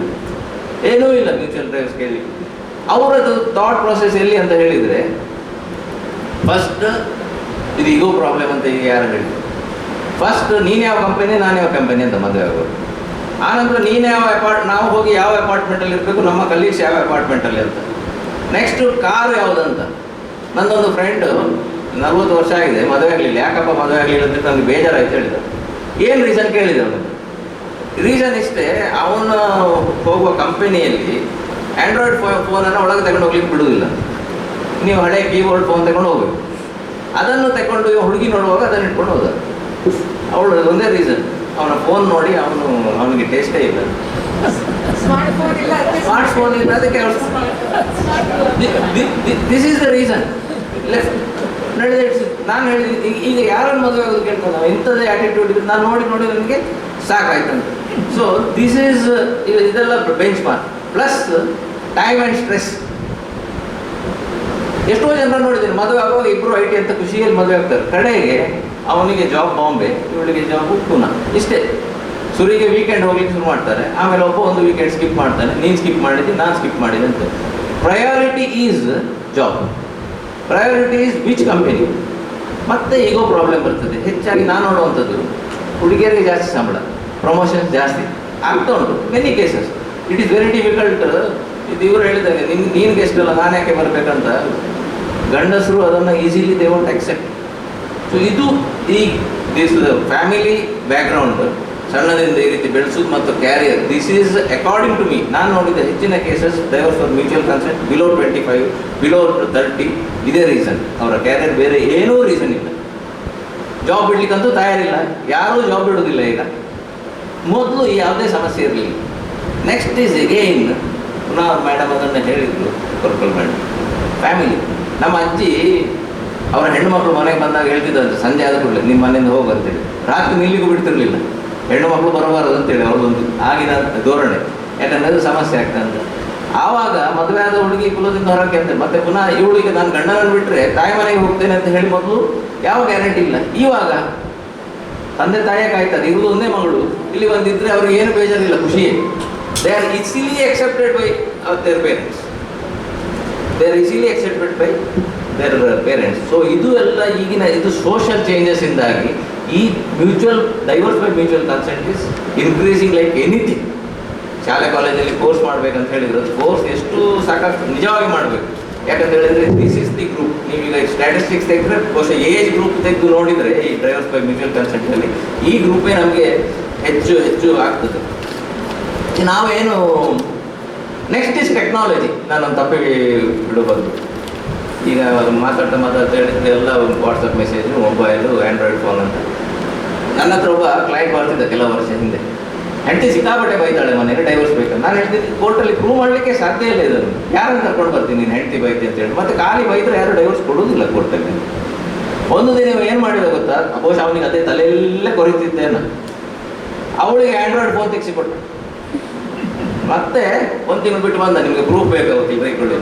ಏನೂ ಇಲ್ಲ ಮ್ಯೂಚುವಲ್ ಡ್ರೈವರ್ಸ್ ಕೇಳಿ. ಅವರದ್ದು ಥಾಟ್ ಪ್ರಾಸೆಸ್ ಎಲ್ಲಿ ಅಂತ ಹೇಳಿದರೆ, ಫಸ್ಟ್ ಇದು ಈಗೋ ಪ್ರಾಬ್ಲಮ್ ಅಂತ ಈಗ ಯಾರು ಹೇಳಿದ್ರು. ಫಸ್ಟ್ ನೀನು ಯಾವ ಕಂಪನಿ, ನಾನು ಯಾವ ಕಂಪನಿ ಅಂತ ಮದುವೆ ಆಗೋದು. ಆನಂತರ ನೀನು ನಾವು ಹೋಗಿ ಯಾವ ಅಪಾರ್ಟ್ಮೆಂಟಲ್ಲಿ ಇರಬೇಕು, ನಮ್ಮ ಕಲೀಗ್ಸ್ ಯಾವ ಅಪಾರ್ಟ್ಮೆಂಟಲ್ಲಿ ಅಂತ. ನೆಕ್ಸ್ಟು ಕಾರು ಯಾವುದಂತ. ನನ್ನೊಂದು ಫ್ರೆಂಡು 40 ವರ್ಷ ಆಗಿದೆ, ಮದುವೆ ಆಗಲಿಲ್ಲ. ಯಾಕಪ್ಪ ಮದುವೆ ಆಗಲಿಲ್ಲ ಅಂತ ನನಗೆ ಬೇಜಾರಾಯ್ತು ಹೇಳಿದ. ಏನು ರೀಸನ್ ಕೇಳಿದೆ ಅವನು. ರೀಸನ್ ಇಷ್ಟೇ, ಅವನು ಹೋಗುವ ಕಂಪನಿಯಲ್ಲಿ ಆ್ಯಂಡ್ರಾಯ್ಡ್ ಫೋನನ್ನು ಒಳಗೆ ತಗೊಂಡು ಹೋಗ್ಲಿಕ್ಕೆ ಬಿಡುವುದಿಲ್ಲ. ನೀವು ಹಳೆ ಕೀಬೋರ್ಡ್ ಫೋನ್ ತಗೊಂಡು ಹೋಗ್ಬೇಕು. ಅದನ್ನು ತಗೊಂಡು ಹುಡುಗಿ ನೋಡುವಾಗ ಅದನ್ನು ಇಟ್ಕೊಂಡು ಹೋದ. ಅವಳು ಒಂದೇ ರೀಸನ್, ಅವನ ಫೋನ್ ನೋಡಿ ಅವನಿಗೆ ಟೇಸ್ಟೇ ಇಲ್ಲ, ಸ್ಮಾರ್ಟ್ ಫೋನ್ ಇಲ್ಲ, ಅದಕ್ಕೆ this is the reason left ನಡೆದ. ನಾನು ಹೇಳಿದ್ದೀನಿ ಈಗ ಯಾರನ್ನು ಮದುವೆ ಆಗೋದು ಕೇಳ್ತಾನೆ ನಾವು, ಇಂಥದ್ದೇ ಆ್ಯಟಿಟ್ಯೂಡ್ ಇದ್ರೆ ನಾನು ನೋಡಿ ನನಗೆ ಸಾಕಾಯ್ತಂತ. ಸೊ ದಿಸ್ ಈಸ್ ಇದೆಲ್ಲ bench mark. Plus time and stress. ಎಷ್ಟೋ ಜನ ನೋಡಿದ್ದೀನಿ ಮದುವೆ ಆಗುವಾಗ ಇಬ್ಬರು IT ಅಂತ ಖುಷಿಯಲ್ಲಿ ಮದುವೆ ಆಗ್ತಾರೆ, ಕಡೆಗೆ ಅವನಿಗೆ ಜಾಬ್ ಬಾಂಬೆ, ಇವಳಿಗೆ ಜಾಬ್ ಪೂನಾ, ಇಷ್ಟೇ. ಸುರಿಗೆ ವೀಕೆಂಡ್ ಹೋಗ್ಲಿಕ್ಕೆ ಶುರು ಮಾಡ್ತಾರೆ, ಆಮೇಲೆ ಒಬ್ಬ ಒಂದು ವೀಕೆಂಡ್ ಸ್ಕಿಪ್ ಮಾಡ್ತಾನೆ, ನೀನು ಸ್ಕಿಪ್ ಮಾಡಿದ್ದೀನಿ ನಾನು ಸ್ಕಿಪ್ ಮಾಡಿದೆ ಅಂತ. Priority is job, priority is which company. ಮತ್ತೆ ಈಗೋ ಪ್ರಾಬ್ಲಮ್ ಬರ್ತದೆ. ಹೆಚ್ಚಾಗಿ ನಾನು ನೋಡುವಂಥದ್ದು ಹುಡುಗಿಯರಿಗೆ ಜಾಸ್ತಿ ಸಂಬಳ, ಪ್ರಮೋಷನ್ಸ್ ಜಾಸ್ತಿ ಆಗ್ತಾ ಉಂಟು many cases. It is very difficult. ಇದು ಇವರು ಹೇಳಿದಾಗ ನೀನು ಗೆಸ್ಟ್ ಅಲ್ಲ ನಾನು ಯಾಕೆ ಬರಬೇಕಂತ ಗಂಡಸರು ಅದನ್ನು easily they want accept. So ಇದು ಈ ದಿಸ್ ಫ್ಯಾಮಿಲಿ ಬ್ಯಾಕ್ಗ್ರೌಂಡ್ ಸಣ್ಣದಿಂದ ಈ ರೀತಿ ಬೆಳೆಸೋದು ಮತ್ತು career, this is according to me. ನಾನು ನೋಡಿದ ಹೆಚ್ಚಿನ cases divorce for mutual consent below 25, below 30, ಇದೇ ರೀಸನ್. ಅವರ ಕ್ಯಾರಿಯರ್, ಬೇರೆ ಏನೂ ರೀಸನ್ ಇಲ್ಲ. ಜಾಬ್ ಬಿಡ್ಲಿಕ್ಕಂತೂ ತಯಾರಿಲ್ಲ, ಯಾರೂ ಜಾಬ್ ಬಿಡೋದಿಲ್ಲ ಈಗ. ಮೊದಲು ಯಾವುದೇ ಸಮಸ್ಯೆ ಇರಲಿಲ್ಲ. ನೆಕ್ಸ್ಟ್ ಈಸ್ ಎಗೇನ್ ಪುನಃ ಮೇಡಮ್ ಅದನ್ನು ಹೇಳಿದ್ರು, ಕೊರ್ಕಲ್ ಮೇಡಮ್, ಫ್ಯಾಮಿಲಿ. ನಮ್ಮ ಅಜ್ಜಿ ಅವರ ಹೆಣ್ಣು ಮಕ್ಕಳು ಮನೆಗೆ ಬಂದಾಗ ಹೇಳ್ತಿದ್ದಂತೆ, ಸಂಜೆ ಆದ ಕೂಡಲೇ ನಿಮ್ಮ ಮನೆಯಿಂದ ಹೋಗಂತೇಳಿ, ರಾತ್ರಿ ನಿಲ್ಲಿಗೂ ಬಿಡ್ತಿರ್ಲಿಲ್ಲ, ಹೆಣ್ಣು ಮಕ್ಕಳು ಬರಬಾರದು ಅಂತೇಳಿ ಅವ್ರದ್ದೊಂದು ಆಗಿನ ಧೋರಣೆ. ಯಾಕಂದರೆ ಅದು ಸಮಸ್ಯೆ ಆಗ್ತದೆ ಅಂತ. ಆವಾಗ ಮದುವೆ ಆದ ಹುಡುಗಿ ಕುಲದಿಂದ ಹೊರಕ್ಕೆ ಅಂತ ಮತ್ತೆ ಪುನಃ ಇವಳಿಗೆ ನಾನು ಗಂಡನನ್ನು ಬಿಟ್ಟರೆ ತಾಯಿ ಮನೆಗೆ ಹೋಗ್ತೇನೆ ಅಂತ ಹೇಳಿ ಮೊದಲು ಯಾವ ಗ್ಯಾರಂಟಿ ಇಲ್ಲ. ಇವಾಗ ತಂದೆ ತಾಯಿಯೇ ಕಾಯ್ತಾರೆ, ಇರುವುದು ಒಂದೇ ಮಗಳು, ಇಲ್ಲಿ ಬಂದಿದ್ದರೆ ಅವ್ರಿಗೆ ಏನು ಬೇಜಾರಿಲ್ಲ, ಖುಷಿಯೇ. They are easily accepted by their parents. They are easily accepted by their parents. So ಇದು ಎಲ್ಲ ಈಗಿನ ಇದು ಸೋಷಿಯಲ್ ಚೇಂಜಸ್ ಇಂದಾಗಿ ಈ divorce by mutual consent is increasing like anything. ಶಾಲೆ ಕಾಲೇಜಲ್ಲಿ ಕೋರ್ಸ್ ಮಾಡಬೇಕಂತ ಹೇಳಿದ್ರು, ಕೋರ್ಸ್ ಎಷ್ಟು ಸಾಕಾಗ್ತದೆ ನಿಜವಾಗಿ ಮಾಡಬೇಕು. ಯಾಕಂತ ಹೇಳಿದ್ರೆ ದಿಸ್ ಇಸ್ ದಿ ಗ್ರೂಪ್. ನೀವೀಗ ಸ್ಟ್ಯಾಟಿಸ್ಟಿಕ್ಸ್ ತೆಗೆದ್ರೆ ಬಹುಶಃ ಏಜ್ ಗ್ರೂಪ್ ತೆಗೆದು ನೋಡಿದರೆ ಈ ಡೈವರ್ಸ್ ಬೈ ಮ್ಯೂಚುವಲ್ ಕನ್ಸೆಂಟಲ್ಲಿ ಈ ಗ್ರೂಪೇ ನಮಗೆ ಹೆಚ್ಚು ಆಗ್ತದೆ. ನಾವೇನು ನೆಕ್ಸ್ಟ್ ಇಸ್ ಟೆಕ್ನಾಲಜಿ. ನಾನೊಂದು ತಪ್ಪಿಗೆ ಬಿಡಬಾರ್ದು. ಈಗ ಮಾತಾಡ್ತಾ ಹೇಳಿದ್ರೆ ಎಲ್ಲ WhatsApp message, mobile, Android phone ಅಂತ. ನನ್ನ ಹತ್ರ ಒಬ್ಬ ಕ್ಲೈಂಟ್ ಬರ್ತಿದ್ದ ಕೆಲವು ವರ್ಷ ಹಿಂದೆ. ಹೆಂಡತಿ ಸಿಕ್ಕಾಪಟ್ಟೆ ಬೈತಾಳೆ ಮನೇಲಿ, ಡೈವರ್ಸ್ ಬೇಕಂತ. ನಾನು ಹೇಳ್ತೀನಿ ಕೋರ್ಟಲ್ಲಿ ಪ್ರೂವ್ ಮಾಡಲಿಕ್ಕೆ ಸಾಧ್ಯ ಇಲ್ಲ ಇದನ್ನು. ಯಾರನ್ನು ಕರ್ಕೊಂಡು ಬರ್ತೀನಿ ನೀನು ಹೆಂಡತಿ ಬೈತಿ ಅಂತ ಹೇಳಿ. ಮತ್ತೆ ಖಾಲಿ ಬೈದರೆ ಯಾರು ಡೈವರ್ಸ್ ಕೊಡೋದಿಲ್ಲ ಕೋರ್ಟಲ್ಲಿ. ಒಂದು ದಿನ ಏನು ಮಾಡಿದ ಗೊತ್ತಾ, ಬಹುಶಃ ಅವನಿಗೆ ಅದೇ ತಲೆಯಲ್ಲೇ ಕೊರಿತಿದ್ದೇನೆ. ಅವಳಿಗೆ ಆ್ಯಂಡ್ರಾಯ್ಡ್ ಫೋನ್ ತೆಗೆಸಿಕೊಟ್ಟು ಮತ್ತೆ ಒಂದು ತಿಂಗಳು ಬಿಟ್ಟು ಬಂದ, ನಿಮಗೆ ಪ್ರೂಫ್ ಬೇಕಾಗುತ್ತೆ ಬೈಕೊಳ್ಳಿ.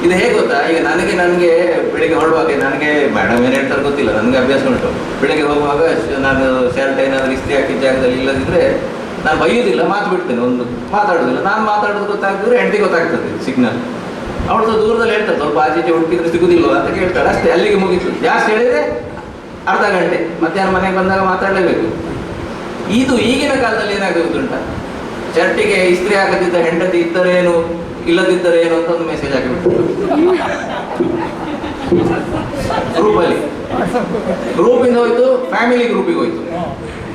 ಇದು ಹೇಗೆ ಗೊತ್ತಾ, ಈಗ ನನಗೆ ಬೆಳಿಗ್ಗೆ ಹೊರಡುವಾಗ ನನಗೆ ಮೇಡಮ್ ಏನು ಹೇಳ್ತಾರೆ ಗೊತ್ತಿಲ್ಲ, ನನಗೆ ಅಭ್ಯಾಸ ಉಂಟು. ಬೆಳಿಗ್ಗೆ ಹೋಗುವಾಗ ನಾನು ಶರ್ಟ್ ಏನಾದರೂ ಇಸ್ತ್ರಿ ಹಾಕಿದ ಜಾಗದಲ್ಲಿ ಇಲ್ಲದಿದ್ದರೆ ನಾನು ಬೈಯೋದಿಲ್ಲ, ಮಾತು ಬಿಡ್ತೇನೆ, ಒಂದು ಮಾತಾಡೋದಿಲ್ಲ. ನಾನು ಮಾತಾಡೋದು ಗೊತ್ತಾಗ್ತಿದ್ರೆ ಹೆಂಡತಿ ಗೊತ್ತಾಗ್ತದೆ ಸಿಗ್ನಲ್. ಅವಳು ದೂರದಲ್ಲಿ ಹೇಳ್ತಾರೆ, ಸ್ವಲ್ಪ ಆಚೆ ಹುಡುಕಿದ್ರೆ ಸಿಗೋದಿಲ್ವ ಅಂತ ಕೇಳ್ತಾಳೆ, ಅಷ್ಟೇ, ಅಲ್ಲಿಗೆ ಮುಗೀತು. ಜಾಸ್ತಿ ಹೇಳಿದರೆ ಅರ್ಧ ಗಂಟೆ, ಮಧ್ಯಾಹ್ನ ಮನೆಗೆ ಬಂದಾಗ ಮಾತಾಡಲೇಬೇಕು. ಇದು ಈಗಿನ ಕಾಲದಲ್ಲಿ ಏನಾಗ್ತದೆ ಗೊತ್ತುಂಟ, ಶರ್ಟಿಗೆ ಇಸ್ತ್ರಿ ಹಾಕದಿದ್ದ ಹೆಂಡತಿ ಇದ್ದರೇನು ಇಲ್ಲದಿದ್ದರೆ ಏನು ಅಂತ ಒಂದು ಮೆಸೇಜ್ ಹಾಕಿಬಿಟ್ಟು ಗ್ರೂಪಲ್ಲಿ. ಗ್ರೂಪಿಂದ ಹೋಯ್ತು, ಫ್ಯಾಮಿಲಿ ಗ್ರೂಪಿಗೆ ಹೋಯ್ತು,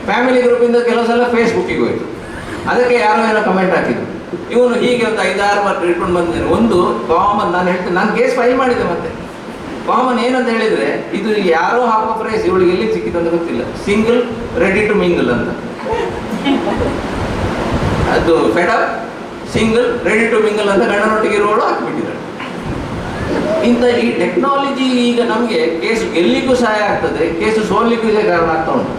ಫ್ಯಾಮಿಲಿ ಗ್ರೂಪಿಂದ ಕೆಲವು ಸಲ ಫೇಸ್ಬುಕ್ಕಿಗೆ ಹೋಯ್ತು. ಅದಕ್ಕೆ ಯಾರೋ ಏನೋ ಕಮೆಂಟ್ ಹಾಕಿದ್ರು, ಇವನು ಹೀಗೆ ಒಂದು 5-6 ಮಾರ್ಕ್ ಇಟ್ಕೊಂಡು ಬಂದಿದ್ದೇನೆ. ಒಂದು ಕಾಮನ್, ನಾನು ಹೇಳ್ತೇನೆ, ನಾನು ಕೇಸ್ ಫೈಲ್ ಮಾಡಿದ್ದೆ. ಮತ್ತೆ ಕಾಮನ್ ಏನಂತ ಹೇಳಿದರೆ, ಇದು ಯಾರೋ ಹಾಕೋ ಫ್ರೇಸ್ ಇವಳಿಗೆ ಎಲ್ಲಿ ಸಿಕ್ಕಿದಂತ ಗೊತ್ತಿಲ್ಲ, ಸಿಂಗಲ್ ರೆಡಿ ಟು ಮಿಂಗಲ್ ಅಂತ. ಅದು fed up single ready to mingle ಅಂತ ಗಂಡನೊಟ್ಟಿಗೆ ಇರುವಳು ಹಾಕಿಬಿಟ್ಟಿದ್ದಾಳೆ. ಇಂಥ ಈ ಟೆಕ್ನಾಲಜಿ ಈಗ ನಮಗೆ ಕೇಸು ಗೆಲ್ಲಿಗೂ ಸಹಾಯ ಆಗ್ತದೆ, ಕೇಸು ಸೋಲಿಗೂ ಇದೇ ಕಾರಣ ಆಗ್ತಾ ಉಂಟು.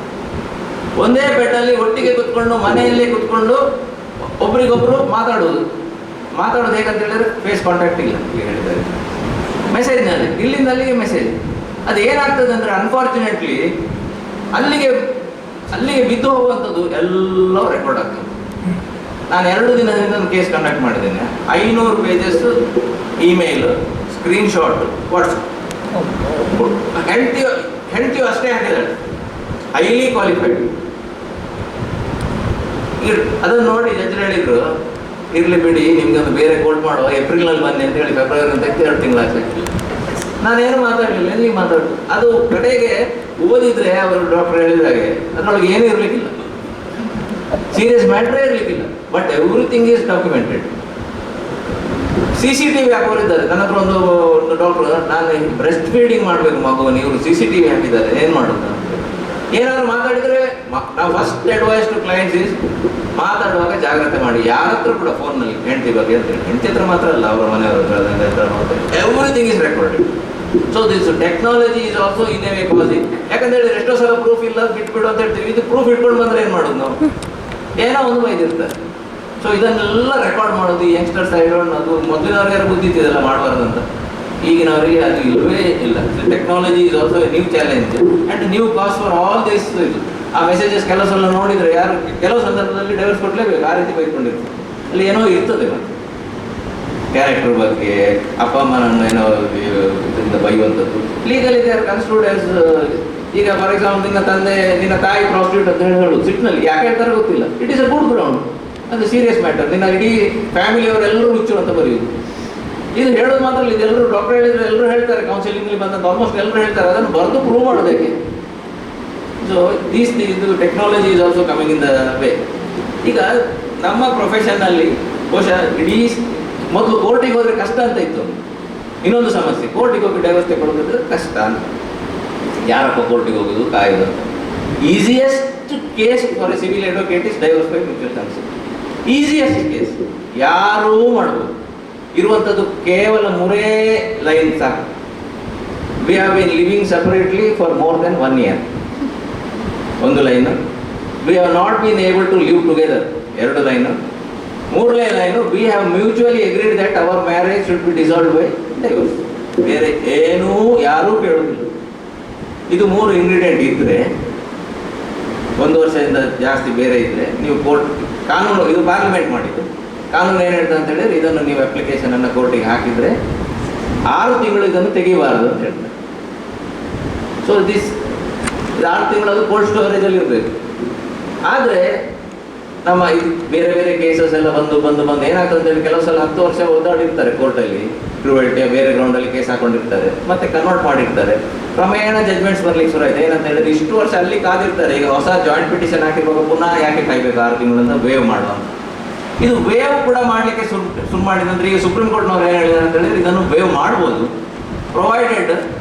ಒಂದೇ ಬೆಡ್ಡಲ್ಲಿ ಒಟ್ಟಿಗೆ ಕುತ್ಕೊಂಡು ಮನೆಯಲ್ಲೇ ಕುತ್ಕೊಂಡು ಒಬ್ರಿಗೊಬ್ರು ಮಾತಾಡೋದು ಹೇಗಂತ ಹೇಳಿದ್ರೆ ಫೇಸ್ ಕಾಂಟ್ಯಾಕ್ಟ್ ಇಲ್ಲ. ಈಗ ಹೇಳಿದ್ದಾರೆ ಮೆಸೇಜ್ನಲ್ಲಿ, ಇಲ್ಲಿಂದ ಅಲ್ಲಿಗೆ ಮೆಸೇಜ್. ಅದು ಏನಾಗ್ತದೆ ಅಂದರೆ ಅನ್ಫಾರ್ಚುನೇಟ್ಲಿ ಅಲ್ಲಿಗೆ ಬಿದ್ದು ಹೋಗುವಂಥದ್ದು ಎಲ್ಲವೂ ರೆಕಾರ್ಡ್ ಆಗ್ತದೆ. ನಾನು 2 ದಿನದಿಂದ ಒಂದು ಕೇಸ್ ಕಂಡಕ್ಟ್ ಮಾಡಿದ್ದೇನೆ. 500 ಪೇಜಸ್ ಇಮೇಲ್, ಸ್ಕ್ರೀನ್ಶಾಟ್, ವಾಟ್ಸಪ್. ಹೆಂಡತಿಯು ಅಷ್ಟೇ ಹಾಕಿದ್ದಾಳೆ, ಹೈಲಿ ಕ್ವಾಲಿಫೈಡ್. ಅದನ್ನು ನೋಡಿ ಜಡ್ಜ್ ಹೇಳಿದ್ರು, ಇರಲಿ ಬಿಡಿ, ನಿಮ್ಗೆ ಒಂದು ಬೇರೆ ಕೋರ್ಟ್ ಮಾಡುವ, ಏಪ್ರಿಲ್ನಲ್ಲಿ ಬನ್ನಿ ಅಂತ ಹೇಳಿ ಫೆಬ್ರವರಿ ತೆಗೆದು 2 ತಿಂಗಳಾಗ್ತದೆ. ನಾನೇನು ಮಾತಾಡಲಿಲ್ಲ, ಎಲ್ಲಿಗೆ ಮಾತಾಡೋದು. ಅದು ಕಡೆಗೆ ಓದಿದ್ರೆ ಅವರು ಡಾಕ್ಟರ್ ಹೇಳಿದಾಗೆ ಅದರೊಳಗೆ ಏನೂ ಇರಲಿಕ್ಕಿಲ್ಲ, ಸೀರಿಯಸ್ ಮ್ಯಾಟ್ರೇ ಇರಲಿಕ್ಕಿಲ್ಲ. But everything is documented. CCTV ಹಾಕೋರಿದ್ದಾರೆ. ನನ್ನ ಹತ್ರ ಒಂದು ಡಾಕ್ಟ್ರು, ನಾನು ಬ್ರೆಸ್ಟ್ ಫೀಡಿಂಗ್ ಮಾಡಬೇಕು ಮಗುವನ್ನು, ಇವರು CCTV ಹಾಕಿದ್ದಾರೆ, ಏನು ಮಾಡೋದು? ಏನಾದ್ರು ಮಾತಾಡಿದರೆ ನಾವು first advice to clients is ಮಾತಾಡುವಾಗ ಜಾಗ್ರತೆ ಮಾಡಿ. ಯಾರ ಹತ್ರ ಕೂಡ ಫೋನ್ನಲ್ಲಿ ಹೆಂಡತಿ ಬಗ್ಗೆ ಅಂತ ಹೇಳಿ, ಹೆಂಡತಿ ಹತ್ರ ಮಾತ್ರ ಅಲ್ಲ, ಅವರ ಮನೆಯವ್ರ ಹತ್ರ everything is recorded. So this technology is also in a way causing. ಯಾಕಂತ ಹೇಳಿದ್ರೆ ಎಷ್ಟೋ ಸಲ ಪ್ರೂಫ್ ಇಲ್ಲ ಬಿಟ್ಬಿಡು ಅಂತ ಹೇಳ್ತೀವಿ, ಇದು ಪ್ರೂಫ್ ಇಟ್ಕೊಂಡು ಬಂದ್ರೆ ಏನು ಮಾಡೋದು ನಾವು? ಏನೋ ಒಂದು ಬೈದಿರ್ತಾರೆ. ಸೊ ಇದನ್ನೆಲ್ಲ ರೆಕಾರ್ಡ್ ಮಾಡೋದು ಈ ಯಂಗ್ಸ್ಟರ್ಸ್ ಆಗಿರೋಣ, ಅದು ಮೊದಲಿನವ್ರಿಗೆ ಬುದ್ಧಿ ಇತ್ತಿದೆಲ್ಲ ಮಾಡಬಾರ್ದಂತ. ಈಗಿನವರಿಗೆ ಅದು ಇಲ್ಲವೇ ಇಲ್ಲ. Technology is also A new challenge and new cost for all this. ಇದು ಆ ಮೆಸೇಜಸ್ ಕೆಲವು ಸಲ ನೋಡಿದರೆ ಯಾರು ಕೆಲವು ಸಂದರ್ಭದಲ್ಲಿ ಡೈವರ್ಸ್ ಕೊಡಲೇಬೇಕು, ಆ ರೀತಿ ಬೈಕೊಂಡಿರ್ತಾರೆ. ಅಲ್ಲಿ ಏನೋ ಇರ್ತದೆ ಮತ್ತೆ ಕ್ಯಾರೆಕ್ಟರ್ ಬಗ್ಗೆ, ಅಪ್ಪ ಅಮ್ಮನನ್ನು ಏನೋ ಇದರಿಂದ ಬೈಯುವಂಥದ್ದು. ಲೀಗಲಿ ದೇ ಆರ್ ಕನ್ಸ್ಟ್ರೂಡ್ ಆಸ್, ಈಗ ಫಾರ್ ಎಕ್ಸಾಂಪಲ್ ನಿನ್ನ ತಾಯಿ ಪ್ರಾಸ್ಟಿಟ್ಯೂಟ್ ಅಂತ ಹೇಳೋದು ಸಿಟ್ನಲ್ಲಿ ಯಾಕೆ ಹೇಳ್ತಾರೆ ಗೊತ್ತಿಲ್ಲ. It is a good ground, ಅದು ಸೀರಿಯಸ್ ಮ್ಯಾಟರ್. ನಿನ್ನ ಇಡೀ ಫ್ಯಾಮಿಲಿಯವರೆಲ್ಲರೂ ಹುಚ್ಚು ಅಂತ ಬರೆಯುವುದು. ಇದು ಹೇಳೋದು ಮಾತ್ರ ಇಲ್ಲ, ಇದೆಲ್ಲರೂ ಡಾಕ್ಟರ್ ಹೇಳಿದ್ರೆ ಎಲ್ಲರೂ ಹೇಳ್ತಾರೆ, ಕೌನ್ಸಿಲಿಂಗ್ಲಿ ಬಂದಂತ ಆಲ್ಮೋಸ್ಟ್ ಎಲ್ಲರೂ ಹೇಳ್ತಾರೆ. ಅದನ್ನು ಬರೆದು ಪ್ರೂವ್ ಮಾಡೋದಕ್ಕೆ. ಸೊ ಇದು technology is also coming in the way. ಈಗ ನಮ್ಮ ಪ್ರೊಫೆಷನ್ನಲ್ಲಿ ಬಹುಶಃ ಇಡೀ ಮೊದಲು ಕೋರ್ಟಿಗೆ ಹೋದರೆ ಕಷ್ಟ ಅಂತ ಇತ್ತು. ಇನ್ನೊಂದು ಸಮಸ್ಯೆ, ಕೋರ್ಟಿಗೆ ಹೋಗಿ ಡೈವರ್ಸ್ ತಗೊಳ್ಳೋದು ಕಷ್ಟ ಅಂತ. ಯಾರಪ್ಪ ಕೋರ್ಟಿಗೆ ಹೋಗೋದು, ಕಾಯೋದು? Easiest case for a civil advocate is divorce by mutual consent. Easiest case ಯಾರೂ ಮಾಡ್ಬೋದು. ಇರುವಂಥದ್ದು ಕೇವಲ 3 ಲೈನ್ ಸಾಕು. We have been living separately for more than 1 year. ಒಂದು line. We have not been able to live together, 2 line. 3ನೇ line, we have mutually agreed that our marriage should be dissolved by divorce. ಬೇರೆ ಏನೂ ಯಾರೂ ಕೇಳೋದಿಲ್ಲ. ಇದು 3 ingredient ಇದ್ದರೆ, 1 ವರ್ಷದಿಂದ ಜಾಸ್ತಿ ಬೇರೆ ಇದ್ದರೆ ನೀವು ಕೋರ್ಟ್, ಕಾನೂನು, ಇದು ಪಾರ್ಲಿಮೆಂಟ್ ಮಾಡಿದ್ದು ಕಾನೂನು ಏನು ಹೇಳ್ತದೆ ಅಂತ ಹೇಳಿದ್ರೆ, ಇದನ್ನು ನೀವು ಅಪ್ಲಿಕೇಶನನ್ನು ಕೋರ್ಟಿಗೆ ಹಾಕಿದರೆ 6 ತಿಂಗಳು ಇದನ್ನು ತೆಗಿಬಾರ್ದು ಅಂತ ಹೇಳ್ತಾರೆ. ಸೊ ಇದು 6 ತಿಂಗಳು ಅದು ಕೋಲ್ಡ್ ಸ್ಟೋರೇಜಲ್ಲಿ ಇರಬೇಕು. ಆದರೆ ನಮ್ಮ ಇದು ಬೇರೆ ಬೇರೆ ಕೇಸಸ್ ಎಲ್ಲ ಬಂದು ಏನಾಗ್ತದೆ ಅಂತ ಹೇಳಿ ಕೆಲವು ಸಲ 10 ವರ್ಷ ಓದಾಡಿರ್ತಾರೆ ಕೋರ್ಟಲ್ಲಿ, ಕ್ರೂಯಲ್ಟಿಯ ಬೇರೆ ಗ್ರೌಂಡಲ್ಲಿ ಕೇಸ್ ಹಾಕೊಂಡಿರ್ತಾರೆ, ಮತ್ತೆ ಕನ್ವರ್ಟ್ ಮಾಡಿರ್ತಾರೆ. ಕ್ರಮೇಣ ಜಜ್ಮೆಂಟ್ಸ್ ಬರ್ಲಿಕ್ಕೆ ಶುರು ಆಯ್ತು. ಏನಂತ ಹೇಳಿದ್ರೆ, ಇಷ್ಟು ವರ್ಷ ಅಲ್ಲಿ ಕಾದಿರ್ತಾರೆ, ಈಗ ಹೊಸ ಜಾಯಿಂಟ್ ಪಿಟಿಷನ್ ಹಾಕಿರುವಾಗ ಪುನಃ ಯಾಕೆ ಕಾಯ್ಬೇಕು 6 ತಿಂಗಳು ಅಂತ ವೇವ್ ಮಾಡುವ. ಇದು ವೇವ್ ಕೂಡ ಮಾಡಲಿಕ್ಕೆ ಶುರು ಮಾಡಿದಂದ್ರೆ, ಈಗ ಸುಪ್ರೀಂ ಕೋರ್ಟ್ನವ್ರು ಏನು ಹೇಳಿದ್ದಾರೆ ಅಂತ ಹೇಳಿದ್ರೆ, ಇದನ್ನು ವೇವ್ ಮಾಡ್ಬೋದು ಪ್ರೊವೈಡೆಡ್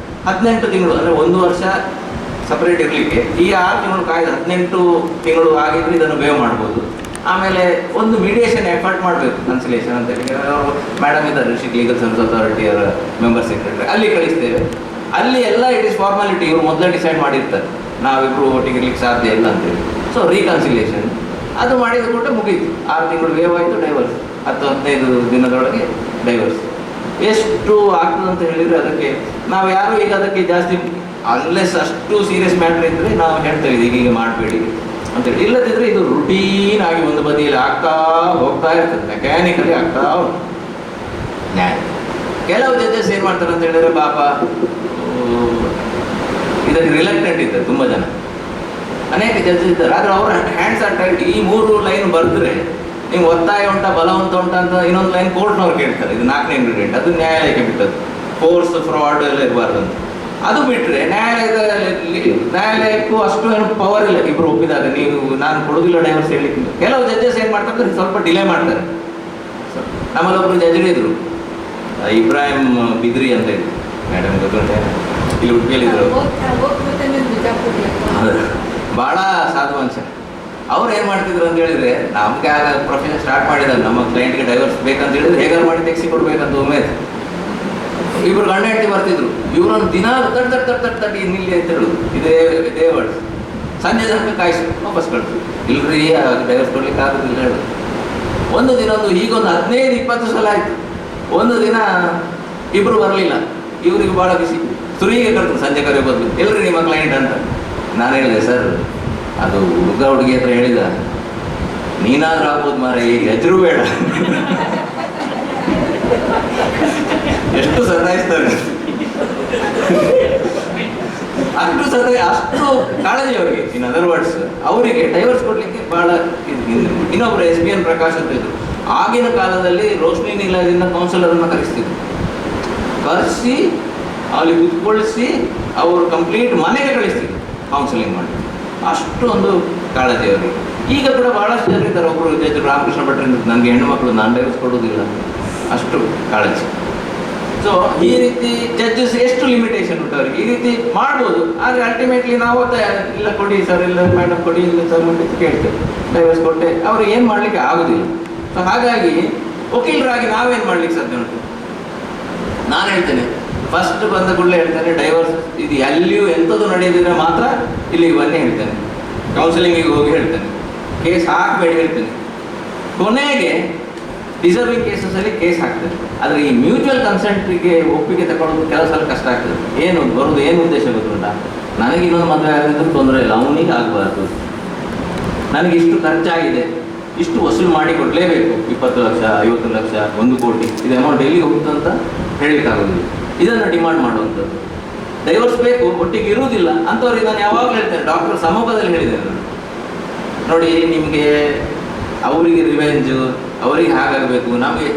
18 ತಿಂಗಳು ಅಂದರೆ 1 ವರ್ಷ ಸಪ್ರೇಟ್ ಇರಲಿಕ್ಕೆ, ಈ 6 ತಿಂಗಳು ಕಾಯ್ದು 18 ತಿಂಗಳು ಆಗಿದ್ರೆ ಇದನ್ನು ವೇವ್ ಮಾಡ್ಬೋದು. ಆಮೇಲೆ ಒಂದು ಮೀಡಿಯೇಷನ್ ಎಫರ್ಟ್ ಮಾಡಬೇಕು, ಕನ್ಸಿಲೇಷನ್ ಅಂತ ಹೇಳಿ. ಅವರು ಮೇಡಮ್ ಇದ್ದಾರೆ, ಡಿಸ್ಟ್ರಿಕ್ಟ್ ಲೀಗಲ್ ಸರ್ವಿಸ್ ಅಥಾರಿಟಿಯವರ ಮೆಂಬರ್ ಸೆಕ್ರೆಟರಿ, ಅಲ್ಲಿ ಕಳಿಸ್ತೇವೆ. ಅಲ್ಲಿ ಎಲ್ಲ ಇಟ್ ಇಸ್ ಫಾರ್ಮಾಲಿಟಿ, ಇವರು ಮೊದಲೇ ಡಿಸೈಡ್ ಮಾಡಿರ್ತಾರೆ ನಾವಿಬ್ಬರು ಒಟ್ಟಿಗೆ ಇರ್ಲಿಕ್ಕೆ ಸಾಧ್ಯ ಇಲ್ಲ ಅಂತೇಳಿ. ಸೊ ರೀಕನ್ಸಿಲೇಷನ್ ಅದು ಮಾಡಿದ ಕೂಡ ಮುಗೀತು. 6 ತಿಂಗಳು ವೇವ್ ಆಯಿತು, ಡೈವರ್ಸ್. 10-15 ದಿನದೊಳಗೆ ಡೈವರ್ಸ್. ಎಷ್ಟು ಆಗ್ತದೆ ಅಂತ ಹೇಳಿದರೆ ಅದಕ್ಕೆ ನಾವು ಯಾರು ಈಗ ಅದಕ್ಕೆ ಜಾಸ್ತಿ, ಅನ್ಲೆಸ್ ಅಷ್ಟು ಸೀರಿಯಸ್ ಮ್ಯಾಟ್ರ್ ಇದ್ದರೆ ನಾವು ಹೇಳ್ತೇವೆ ಹೀಗೆ ಮಾಡಬೇಡಿ ಅಂತೇಳಿ. ಇಲ್ಲದಿದ್ದರೆ ಇದು ರುಟೀನ್ ಆಗಿ ಒಂದು ಬದಿಯಲ್ಲಿ ಆಗ್ತಾ ಹೋಗ್ತಾ ಇರ್ತದೆ, ಮೆಕ್ಯಾನಿಕಲಿ ಆಗ್ತಾ ಉಂಟು ನ್ಯಾಯ. ಕೆಲವು ಜಡ್ಜಸ್ ಏನು ಮಾಡ್ತಾರೆ ಅಂತ ಹೇಳಿದರೆ, ಪಾಪ ಇದಕ್ಕೆ ರಿಲೆಕ್ಟೆಂಟ್ ಇದ್ದಾರೆ ತುಂಬ ಜನ, ಅನೇಕ ಜಡ್ಜಸ್ ಇದ್ದಾರೆ. ಆದರೆ ಅವರ ಹ್ಯಾಂಡ್ಸ್ ಆರ್ ಟೈಟ್. ಈ 3 ಲೈನ್ ಬರೆದ್ರೆ ನೀವು ಒತ್ತಾಯ ಉಂಟಾ, ಬಲವಂತ ಉಂಟಾ ಅಂತ ಇನ್ನೊಂದು ಲೈನ್ ಕೋರ್ಟ್ನವ್ರು ಕೇಳ್ತಾರೆ. ಇದು 4ನೇ ಇಂಗ್ರೀಡಿಯೆಂಟ್, ಅದು ನ್ಯಾಯಾಲಯಕ್ಕೆ ಬಿಟ್ಟದ್ದು. ಫೋರ್ಸ್, ಫ್ರಾಡ್ ಎಲ್ಲ ಇರಬಾರ್ದು ಅಂತ. ಅದು ಬಿಟ್ಟರೆ ನ್ಯಾಯಾಲಯಕ್ಕೂ ಅಷ್ಟು ಏನು ಪವರ್ ಇಲ್ಲ. ಇಬ್ಬರು ಒಪ್ಪಿದಾಗ ನೀವು ನಾನು ಕೊಡೋದಿಲ್ಲ ಡೈವರ್ಸ್ ಹೇಳಲಿಕ್ಕೆ. ಕೆಲವು ಜಡ್ಜಸ್ ಏನು ಮಾಡ್ತಾರೆ, ಸ್ವಲ್ಪ ಡಿಲೇ ಮಾಡ್ತಾರೆ. ನಮ್ಮಲ್ಲೊಬ್ಬರು ಜಡ್ಜ್ ಇದ್ರು, ಇಬ್ರಾಹಿಂ ಬಿದ್ರಿ ಅಂತ ಹೇಳಿ, ಮೇಡಮ್ ಗೊತ್ತುಂಟೆ, ಇಲ್ಲಿ ಉಡುಪಿಯಲ್ಲಿದ್ದರು, ಭಾಳ ಸಾಧು ಮನುಷ್ಯ. ಅವ್ರು ಏನು ಮಾಡ್ತಿದ್ರು ಅಂತ ಹೇಳಿದರೆ, ನಮಗೆ ಆಗ ಪ್ರೊಫೆಷನ್ ಸ್ಟಾರ್ಟ್ ಮಾಡಿದಾಗ ನಮ್ಮ ಕ್ಲೈಂಟ್ಗೆ ಡೈವರ್ಸ್ ಬೇಕಂತ ಹೇಳಿದ್ರೆ ಹೇಗಾರು ಮಾಡಿ ತೆಗಿಸಿ ಕೊಡ್ಬೇಕಂತ ಉಮೇದ್. ಇಬ್ಬರು ಗಂಡ ಹೆಂಡತಿ ಬರ್ತಿದ್ರು, ಇವರನ್ನು ದಿನ ತಟ್ಟಿ ನಿಲ್ಲಿ ಅಂತ ಹೇಳುದು, ಇದೇ ವರ್ಡ್. ಸಂಜೆ ತನಕ ಕಾಯಿಸಿ ವಾಪಸ್ ಕಳ್ತು, ಇಲ್ರಿ ಡೈವರ್ಸ್ ಕೊಡ್ಲಿಕ್ಕೆ ಆಗೋದಿಲ್ಲ ಹೇಳೋದು. ಒಂದು ದಿನ ಹೀಗೊಂದು 15-20 ಸಲ ಆಯಿತು. ಒಂದು ದಿನ ಇಬ್ಬರು ಬರಲಿಲ್ಲ, ಇವ್ರಿಗೆ ಭಾಳ ಬಿಸಿ, ಸುರಿಗೆ ಕರ್ತದೆ ಸಂಜೆ ಕರೆ ಬದಲು, ಎಲ್ರಿ ನಿಮ್ಮ ಕ್ಲೈಂಟ್ ಅಂತ. ನಾನು ಹೇಳಿದೆ, ಸರ್ ಅದು ಹುಡುಗಿ ಹತ್ರ ಹೇಳಿದ, ನೀನಾದ್ರೂ ಆಗ್ಬೋದು ಮಾರ, ಈಗ ಹೆಸರು ಬೇಡ. ಎಷ್ಟು ಸತಾಯಿಸ್ತಾರೆ, ಅಷ್ಟು ಕಾಳಜಿ ಅವರಿಗೆ. ಇನ್ ಅದರ್ ವರ್ಡ್ಸ್, ಅವರಿಗೆ ಡೈವರ್ಸ್ ಕೊಡಲಿಕ್ಕೆ ಭಾಳ ಇನ್ನೊಬ್ಬರು SBN ಪ್ರಕಾಶ್ ಅಂತ ಇದ್ರು. ಆಗಿನ ಕಾಲದಲ್ಲಿ ರೋಶ್ನಿ ನಿಲಯದಿಂದ ಕೌನ್ಸಿಲರನ್ನು ಕರೆಸಿ ಅಲ್ಲಿ ಕುತ್ಕೊಳಿಸಿ ಅವರು ಕಂಪ್ಲೀಟ್ ಮನೆಗೆ ಕಳಿಸ್ತಿದ್ರು ಕೌನ್ಸಿಲಿಂಗ್ ಮಾಡಿ. ಅಷ್ಟು ಒಂದು ಕಾಳಜಿ ಅವರಿಗೆ. ಈಗ ಕೂಡ ಭಾಳಷ್ಟು ಜನ ಇದ್ದಾರೆ. ಒಬ್ಬರು ಜಡ್ಜ್ ರಾಮಕೃಷ್ಣ ಭಟ್ರು, ನನಗೆ ಹೆಣ್ಣು ಮಕ್ಕಳು, ನಾನು ಡೈವರ್ಸ್ ಕೊಡೋದಿಲ್ಲ. ಅಷ್ಟು ಕಾಳಜಿ. ಸೊ ಈ ರೀತಿ ಜಡ್ಜಸ್ ಎಷ್ಟು ಲಿಮಿಟೇಷನ್ ಉಂಟು ಅವ್ರಿಗೆ, ಈ ರೀತಿ ಮಾಡ್ಬೋದು. ಆದರೆ ಅಲ್ಟಿಮೇಟ್ಲಿ ನಾವು ಇಲ್ಲ ಕೊಡಿ ಸರ್, ಇಲ್ಲ ಮೇಡಮ್ ಕೊಡಿ, ಇಲ್ಲ ಸರ್ ಅಂತ ಕೇಳ್ತೇವೆ, ಡೈವರ್ಸ್ ಕೊಟ್ಟೆ, ಅವ್ರಿಗೆ ಏನು ಮಾಡಲಿಕ್ಕೆ ಆಗೋದಿಲ್ಲ. ಸೊ ಹಾಗಾಗಿ ವಕೀಲರಾಗಿ ನಾವೇನು ಮಾಡ್ಲಿಕ್ಕೆ ಸಾಧ್ಯ ಉಂಟು? ನಾನು ಹೇಳ್ತೇನೆ, ಫಸ್ಟ್ ಬಂದ ಕೂಡಲೇ ಹೇಳ್ತೇನೆ, ಡೈವರ್ಸ್ ಇದು ಎಲ್ಲಿಯೂ ಎಂಥದ್ದು ನಡೆಯದಿದ್ರೆ ಮಾತ್ರ ಇಲ್ಲಿಗೆ ಬನ್ನಿ ಹೇಳ್ತೇನೆ, ಕೌನ್ಸಿಲಿಂಗಿಗೆ ಹೋಗಿ ಹೇಳ್ತೇನೆ, ಕೇಸ್ ಹಾಕಬೇಡಿ ಹೇಳ್ತೇನೆ. ಕೊನೆಗೆ ಡಿಸರ್ವಿಂಗ್ ಕೇಸಸಲ್ಲಿ ಕೇಸ್ ಹಾಕ್ತೇನೆ. ಆದರೆ ಈ ಮ್ಯೂಚುವಲ್ ಕನ್ಸೆಂಟ್ಗೆ ಒಪ್ಪಿಗೆ ತಗೊಳ್ಳೋದು ಕೆಲವು ಸಲ ಕಷ್ಟ ಆಗ್ತದೆ. ಏನು ಬರೋದು, ಏನು ಉದ್ದೇಶ ಗೊತ್ತುಂಟ? ನನಗೆ ಇನ್ನೊಂದು ಮದುವೆ ಆಗಿದ್ರು ತೊಂದರೆ ಇಲ್ಲ, ಅವನಿಗೆ ಆಗಬಾರ್ದು, ನನಗೆ ಇಷ್ಟು ಖರ್ಚಾಗಿದೆ, ಇಷ್ಟು ವಸೂಲು ಮಾಡಿ ಕೊಡಲೇಬೇಕು, 20 ಲಕ್ಷ 50 ಲಕ್ಷ 1 ಕೋಟಿ, ಇದು ಅಮೌಂಟ್ ಎಲ್ಲಿಗೆ ಹೋಗ್ತು ಅಂತ ಹೇಳಲಿಕ್ಕಾಗೋದಿಲ್ಲ. ಇದನ್ನು ಡಿಮಾಂಡ್ ಮಾಡುವಂಥದ್ದು. ಡೈವರ್ಸ್ ಬೇಕು, ಒಟ್ಟಿಗೆ ಇರುವುದಿಲ್ಲ ಅಂಥವ್ರಿಗೆ ನಾನು ಯಾವಾಗಲೂ ಹೇಳ್ತೇನೆ, ಡಾಕ್ಟರ್ ಸಮೂಹದಲ್ಲಿ ಹೇಳಿದ್ದೇನೆ ನಾನು, ನೋಡಿ ನಿಮಗೆ ಅವರಿಗೆ ರಿವೆಂಜು, ಅವರಿಗೆ ಹಾಗಾಗಬೇಕು, ನಮಗೆ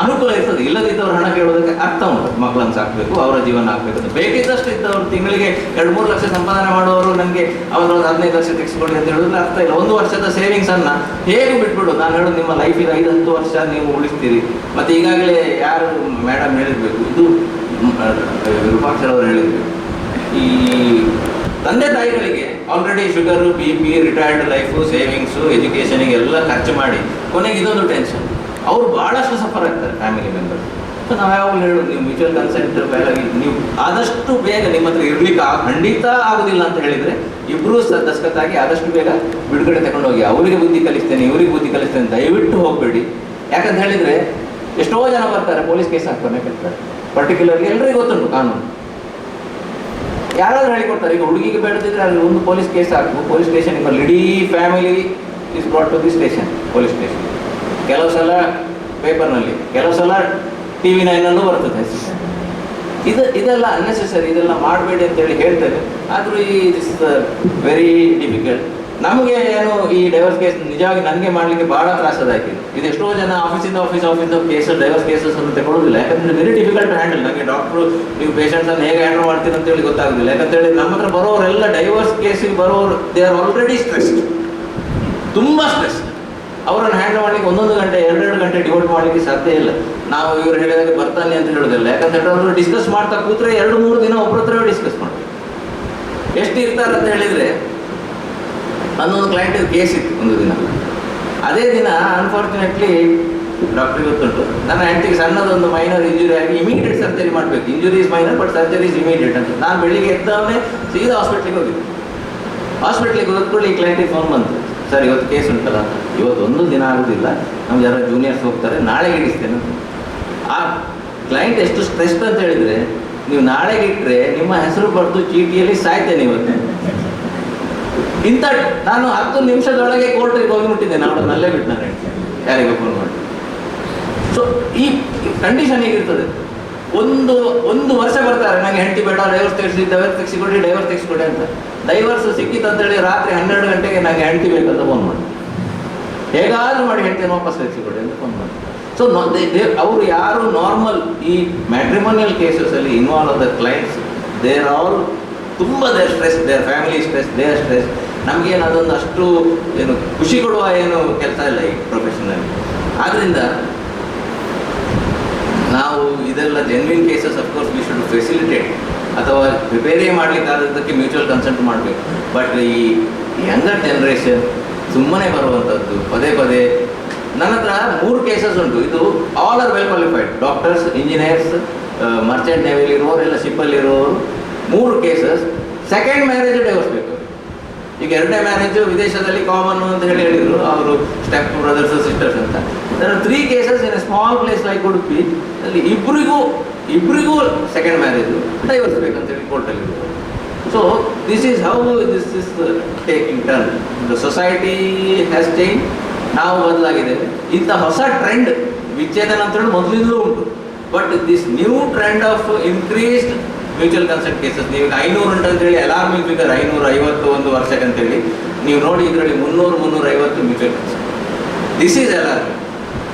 ಅನುಕೂಲ ಇರ್ತದೆ, ಇಲ್ಲದಿದ್ದವ್ರು ಹಣ ಕೇಳೋದಕ್ಕೆ ಅರ್ಥ ಉಂಟು. ಮಕ್ಕಳನ್ನು ಸಾಕಬೇಕು, ಅವರ ಜೀವನ ಹಾಕಬೇಕು ಅಂತ ಬೇಕಿದ್ದಷ್ಟು ಇದ್ದವರು ತಿಂಗಳಿಗೆ 2-3 ಲಕ್ಷ ಸಂಪಾದನೆ ಮಾಡುವವರು ನನಗೆ ಅವರೊಂದು 15 ಲಕ್ಷ ತೆಗೆಸಿಕೊಡಿ ಅಂತ ಹೇಳಿದ್ರೆ ಅರ್ಥ ಇಲ್ಲ. 1 ವರ್ಷದ ಸೇವಿಂಗ್ಸನ್ನು ಹೇಗೆ ಬಿಟ್ಬಿಡು? ನಾನು ಹೇಳೋದು, ನಿಮ್ಮ ಲೈಫಿಗೆ 5-10 ವರ್ಷ ನೀವು ಉಳಿಸ್ತೀರಿ. ಮತ್ತು ಈಗಾಗಲೇ ಯಾರು ಮೇಡಮ್ ಹೇಳಿರಬೇಕು, ಇದು ವಿರೂಪಾಕ್ಷರವರು ಹೇಳಿರಬೇಕು, ಈ ತಂದೆ ತಾಯಿಗಳಿಗೆ already sugar, BP, retired life, savings, ಎಜುಕೇಷನಿಗೆ ಎಲ್ಲ ಖರ್ಚು ಮಾಡಿ ಕೊನೆಗೆ ಇದೊಂದು ಟೆನ್ಷನ್, ಅವರು ಭಾಳಷ್ಟು ಸಫರ್ ಆಗ್ತಾರೆ ಫ್ಯಾಮಿಲಿ ಮೆಂಬರ್ಸ್. ಸೊ ನಾವು ಯಾವಾಗಲೂ ಹೇಳೋದು, ನೀವು ಮ್ಯೂಚುವಲ್ ಕನ್ಸೆಂಟ್ ನೀವು ಆದಷ್ಟು ಬೇಗ ನಿಮ್ಮ ಹತ್ರ ಇರ್ಲಿಕ್ಕೆ ಖಂಡಿತ ಆಗೋದಿಲ್ಲ ಅಂತ ಹೇಳಿದರೆ ಇಬ್ಬರೂ ದಸ್ಕತ್ತಾಗಿ ಆದಷ್ಟು ಬೇಗ ಬಿಡುಗಡೆ ತಗೊಂಡೋಗಿ, ಅವರಿಗೆ ಬುದ್ಧಿ ಕಲಿಸ್ತೇನೆ, ಇವರಿಗೆ ಬುದ್ಧಿ ಕಲಿಸ್ತೇನೆ, ದಯವಿಟ್ಟು ಹೋಗಬೇಡಿ. ಯಾಕಂತ ಹೇಳಿದರೆ ಎಷ್ಟೋ ಜನ ಬರ್ತಾರೆ, ಪೊಲೀಸ್ ಕೇಸ್ ಹಾಕ್ತಾನೆ ಕೇಳ್ತಾರೆ. ಪರ್ಟಿಕ್ಯುಲರ್ಲಿ ಎಲ್ಲರಿಗೂ ಗೊತ್ತುಂಟು ಕಾನೂನು, ಯಾರಾದ್ರೂ ಹೇಳಿಕೊಡ್ತಾರೆ. ಈಗ ಹುಡುಗಿಗೆ ಬೇಡದಿದ್ರೆ ಅಲ್ಲಿ ಒಂದು ಪೊಲೀಸ್ ಕೇಸ್ ಹಾಕು, ಪೊಲೀಸ್ ಸ್ಟೇಷನ್ ಬರಲಿ, ಇಡೀ family is brought to the station, police station. ಕೆಲವು ಸಲ ಪೇಪರ್ನಲ್ಲಿ, ಕೆಲವು ಸಲ TV 9 ಬರ್ತದೆ. ಇದೆಲ್ಲ ಅನ್ನೆಸೆಸರಿ, ಇದೆಲ್ಲ ಮಾಡಬೇಡಿ ಅಂತೇಳಿ ಹೇಳ್ತಾರೆ. ಆದರೂ ಈ ದಿಸ್ ವೆರಿ ಡಿಫಿಕಲ್ಟ್. ನಮಗೆ ಏನು ಈ ಡೈವರ್ಸ್ ಕೇಸ್ ನಿಜವಾಗಿ ನನಗೆ ಮಾಡಲಿಕ್ಕೆ ಭಾಳ ತ್ರಾಸದಾಗಿದೆ. ಇದು ಎಷ್ಟೋ ಜನ ಆಫೀಸಿಂದ ಕೇಸಸ್, ಡೈವರ್ಸ್ ಕೇಸಸ್ ಅನ್ನು ತಗೊಳ್ಳೋದಿಲ್ಲ. ಯಾಕಂದರೆ ವೆರಿ ಡಿಫಿಕಲ್ಟ್ ಟು ಹ್ಯಾಂಡಲ್. ನನಗೆ ಡಾಕ್ಟ್ರು ನೀವು ಪೇಷಂಟ್ಸನ್ನು ಹೇಗೆ ಹ್ಯಾಂಡಲ್ ಮಾಡ್ತೀರಿ ಅಂತೇಳಿ ಗೊತ್ತಾಗೋದಿಲ್ಲ. ಯಾಕಂತೇಳಿ ನಮ್ಮ ಹತ್ರ ಬರೋರೆಲ್ಲ ಡೈವರ್ಸ್ ಕೇಸಿಗೆ ಬರೋರು ದೇ ಆರ್ ಆಲ್ರೆಡಿ ಸ್ಟ್ರೆಸ್ಡ್, ತುಂಬ ಸ್ಟ್ರೆಸ್. ಅವರನ್ನು ಹ್ಯಾಂಡಲ್ ಮಾಡಲಿಕ್ಕೆ 1 ಗಂಟೆ 2 ಗಂಟೆ ಡಿವೋಟ್ ಮಾಡಲಿಕ್ಕೆ ಸಾಧ್ಯ ಇಲ್ಲ. ನಾವು ಇವರು ಹೇಳಿದಾಗ ಬರ್ತಾನೆ ಅಂತ ಹೇಳೋದಿಲ್ಲ. ಯಾಕಂತೇಳಿ ಅವರು ಡಿಸ್ಕಸ್ ಮಾಡ್ತಾ ಕೂತ್ರೆ 2-3 ದಿನ ಒಬ್ಬರ ಹತ್ರ ಡಿಸ್ಕಸ್ ಮಾಡ್ತೀವಿ. ಎಷ್ಟು ಇರ್ತಾರೆ ಅಂತ ಹೇಳಿದರೆ, ನನ್ನೊಂದು ಕ್ಲೈಂಟ್ ಕೇಸ್ ಇತ್ತು ಒಂದು ದಿನ. ಅದೇ ದಿನ ಅನ್ಫಾರ್ಚುನೇಟ್ಲಿ ಡಾಕ್ಟ್ರಿಗೆ ಗೊತ್ತುಂಟು, ನನ್ನ ಹೆಂಡತಿಗೆ ಸಣ್ಣದೊಂದು ಮೈನರ್ ಇಂಜುರಿ ಆಗಿ ಇಮಿಡಿಯೇಟ್ ಸರ್ಜರಿ ಮಾಡಬೇಕು. Injury is minor but surgery is immediate ಅಂತ. ನಾನು ಬೆಳಿಗ್ಗೆ ಎದ್ದವನೇ ಸೀದಾ ಹಾಸ್ಪಿಟ್ಲಿಗೆ ಹೋಗಿದ್ದೆ. ಹಾಸ್ಪಿಟ್ಲಿಗೆ ಹೋದ್ಕೊಳ್ಳಿ ಈ ಕ್ಲೈಂಟಿಗೆ ಫೋನ್ ಬಂತು, ಸರ್ ಇವತ್ತು ಕೇಸ್ ಉಂಟಲ್ಲ, ಇವತ್ತು 1 ದಿನ ಆಗೋದಿಲ್ಲ, ನಮ್ಮ ಯಾರೋ ಜೂನಿಯರ್ಸ್ ಹೋಗ್ತಾರೆ, ನಾಳೆಗೆ ಇಡಿಸ್ತೇನೆ. ಆ ಕ್ಲೈಂಟ್ ಎಷ್ಟು ಸ್ಟ್ರೆಸ್ಡ್ ಅಂತ ಹೇಳಿದರೆ, ನೀವು ನಾಳೆಗೆ ಇಟ್ಟರೆ ನಿಮ್ಮ ಹೆಸರು ಬರೆದು ಚೀಟಿಯಲ್ಲಿ ಸಾಯ್ತೇನೆ ಇವತ್ತು. ನಾನು 10 ನಿಮಿಷದೊಳಗೆ ಕೋರ್ಟಿಗೆ ಹೋಗಿ ಮುಟ್ಟಿದ್ದೆ, ನಾನು ನಲ್ಲೇ ಬಿಟ್ಟು ನಾನು ಹೇಳ್ತೇನೆ ಯಾರಿಗೂ ಫೋನ್ ಮಾಡಿ. ಸೊ ಈ ಕಂಡೀಷನ್ ಹೇಗಿರ್ತದೆ, ಒಂದು ವರ್ಷ ಬರ್ತಾರೆ, ನನಗೆ ಹೆಂಡತಿ ಬೇಡ, ಡೈವರ್ಸ್ ತೆಗೆಸಿಕೊಡಿ ಅಂತ. ಡೈವರ್ಸ್ ಸಿಕ್ಕಿತ್ತು ಅಂತೇಳಿ ರಾತ್ರಿ 12 ಗಂಟೆಗೆ ನನಗೆ ಹೆಂಡತಿ ಬೇಕಂತ ಫೋನ್ ಮಾಡಿ, ಹೇಗಾದ್ರೂ ಮಾಡಿ ಹೆಂಡತಿಯನ್ನು ವಾಪಸ್ ತೆಗೆಸಿಕೊಡಿ ಅಂತ ಫೋನ್ ಮಾಡಿ. ಸೊ ಅವರು ಯಾರು ನಾರ್ಮಲ್ ಈ ಮ್ಯಾಟ್ರಿಮೋನಿಯಲ್ ಕೇಸಸಲ್ಲಿ ಇನ್ವಾಲ್ವ್ ಆದ ಕ್ಲೈಂಟ್ಸ್, ದೇ ಆರ್ ಆಲ್ ತುಂಬ their stress, their family stress, their stress. ನಮಗೇನು ಅದೊಂದು ಅಷ್ಟು ಏನು ಖುಷಿ ಕೊಡುವ ಏನು ಕೆಲಸ ಇಲ್ಲ ಈ ಪ್ರೊಫೆಷನಲ್ಲಿ. ಆದ್ದರಿಂದ ನಾವು ಇದೆಲ್ಲ genuine cases of course we should facilitate, ಅಥವಾ ರಿಪೇರಿ ಮಾಡಲಿಕ್ಕಾದದ್ದಕ್ಕೆ ಮ್ಯೂಚುವಲ್ ಕನ್ಸೆಂಟ್ ಮಾಡಬೇಕು. ಬಟ್ ಈ ಯಂಗರ್ ಜನ್ರೇಷನ್ ಸುಮ್ಮನೆ ಬರುವಂಥದ್ದು ಪದೇ ಪದೇ. ನನ್ನ ಹತ್ರ 3 ಕೇಸಸ್ ಉಂಟು. ಇದು all are well qualified, doctors, engineers, merchant ನೇವಿಲಿ ಇರುವವರು, ಎಲ್ಲ ಶಿಪ್ಪಲ್ಲಿ ಇರುವವರು. 3 ಕೇಸಸ್ ಸೆಕೆಂಡ್ ಮ್ಯಾರೇಜ್ ಡೈವರ್ಸ್ ಬೇಕು. ಈಗ 2ನೇ ಮ್ಯಾರೇಜು ವಿದೇಶದಲ್ಲಿ ಕಾಮನ್ ಅಂತ ಹೇಳಿದರು ಅವರು, ಸ್ಟೆಪ್ ಬ್ರದರ್ಸ್ ಸಿಸ್ಟರ್ಸ್ ಅಂತ. There are 3 cases in a small place like Udupi, ಅಲ್ಲಿ ಇಬ್ಬರಿಗೂ ಸೆಕೆಂಡ್ ಮ್ಯಾರೇಜು ಡೈವರ್ಸ್ ಬೇಕಂತೇಳಿ ಕೋರ್ಟಲ್ಲಿ. So this is how this is taking turn. The society has change, ನಾವು ಬದಲಾಗಿದ್ದೇವೆ. ಇಂಥ ಹೊಸ ಟ್ರೆಂಡ್ ವಿಚ್ಛೇದನ ಅಂತೇಳಿ ಮೊದಲಿಂದಲೂ ಉಂಟು. But this new trend of increased mutual consent cases, ನೀವು 500 ಉಂಟು ಅಂತೇಳಿ ಅಲಾರ್ಮಿಂಗ್ ಫಿಗರ್, 550 ಒಂದು ವರ್ಷಕ್ಕೆ ಅಂತೇಳಿ ನೀವು ನೋಡಿ, ಇದರಲ್ಲಿ 300-350 mutual consent. This is alarming.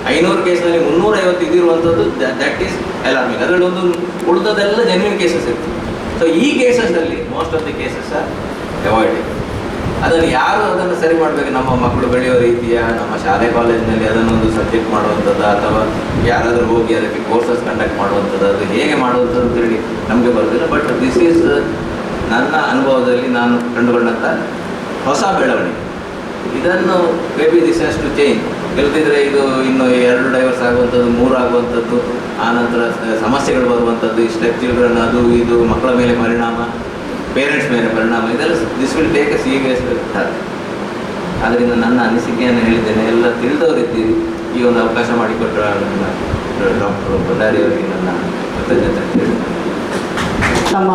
500 ಕೇಸ್ನಲ್ಲಿ 350 ಇದಿರುವಂಥದ್ದು, ದಟ್ ಈಸ್ ಅಲಾರ್ಮಿಂಗ್. ಅದರಲ್ಲಿ ಒಂದು ಉಳಿದದೆಲ್ಲ ಜೆನ್ವಿನ್ ಕೇಸಸ್ ಇರ್ತದೆ. ಸೊ ಈ ಕೇಸಸ್ಸಲ್ಲಿ most of the cases are avoided. ಅದನ್ನು ಯಾರು ಅದನ್ನು ಸರಿ ಮಾಡಬೇಕು? ನಮ್ಮ ಮಕ್ಕಳು ಬೆಳೆಯೋ ರೀತಿಯ, ನಮ್ಮ ಶಾಲೆ ಕಾಲೇಜಿನಲ್ಲಿ ಅದನ್ನೊಂದು ಸಬ್ಜೆಕ್ಟ್ ಮಾಡುವಂಥದ್ದು, ಅಥವಾ ಯಾರಾದರೂ ಹೋಗಿ ಅದಕ್ಕೆ ಕೋರ್ಸಸ್ ಕಂಡಕ್ಟ್ ಮಾಡುವಂಥದ್ದು, ಅದು ಹೇಗೆ ಮಾಡುವಂಥದ್ದು ಅಂತೇಳಿ ನಮಗೆ ಬರೋದಿಲ್ಲ. ಬಟ್ ದಿಸ್ ಈಸ್ ನನ್ನ ಅನುಭವದಲ್ಲಿ ನಾನು ಕಂಡುಕೊಂಡಂಥ ಹೊಸ ಬೆಳವಣಿಗೆ. ಇದನ್ನು maybe this has to change. ಇಲ್ದಿದ್ರೆ ಇದು ಇನ್ನು 2 ಡೈವರ್ಸ್ ಆಗುವಂಥದ್ದು, 3 ಆಗುವಂಥದ್ದು, ಆನಂತರ ಸಮಸ್ಯೆಗಳು ಬರುವಂಥದ್ದು, ಸ್ಟೆಪ್ ಚಿಲ್ಡ್ರನ್, ಅದು ಇದು, ಮಕ್ಕಳ ಮೇಲೆ ಪರಿಣಾಮ, ಪೇರೆಂಟ್ಸ್ ಮೇಲೆ ಪರಿಣಾಮ, ಇದೆಲ್ಲ this will take A serious torque. ಆದ್ದರಿಂದ ನನ್ನ ಅನಿಸಿಕೆಯನ್ನು ಹೇಳಿದ್ದೇನೆ. ಎಲ್ಲ ತಿಳಿದವರಿದ್ದೀರಿ. ಈ ಒಂದು ಅವಕಾಶ ಮಾಡಿಕೊಟ್ಟರೆ ನನ್ನ ಡಾಕ್ಟರ್ ಭಂಡಾರಿ ಅವರಿಗೆ ನನ್ನ ಕೃತಜ್ಞತೆ ಹೇಳ್ತೇನೆ. ನಮ್ಮ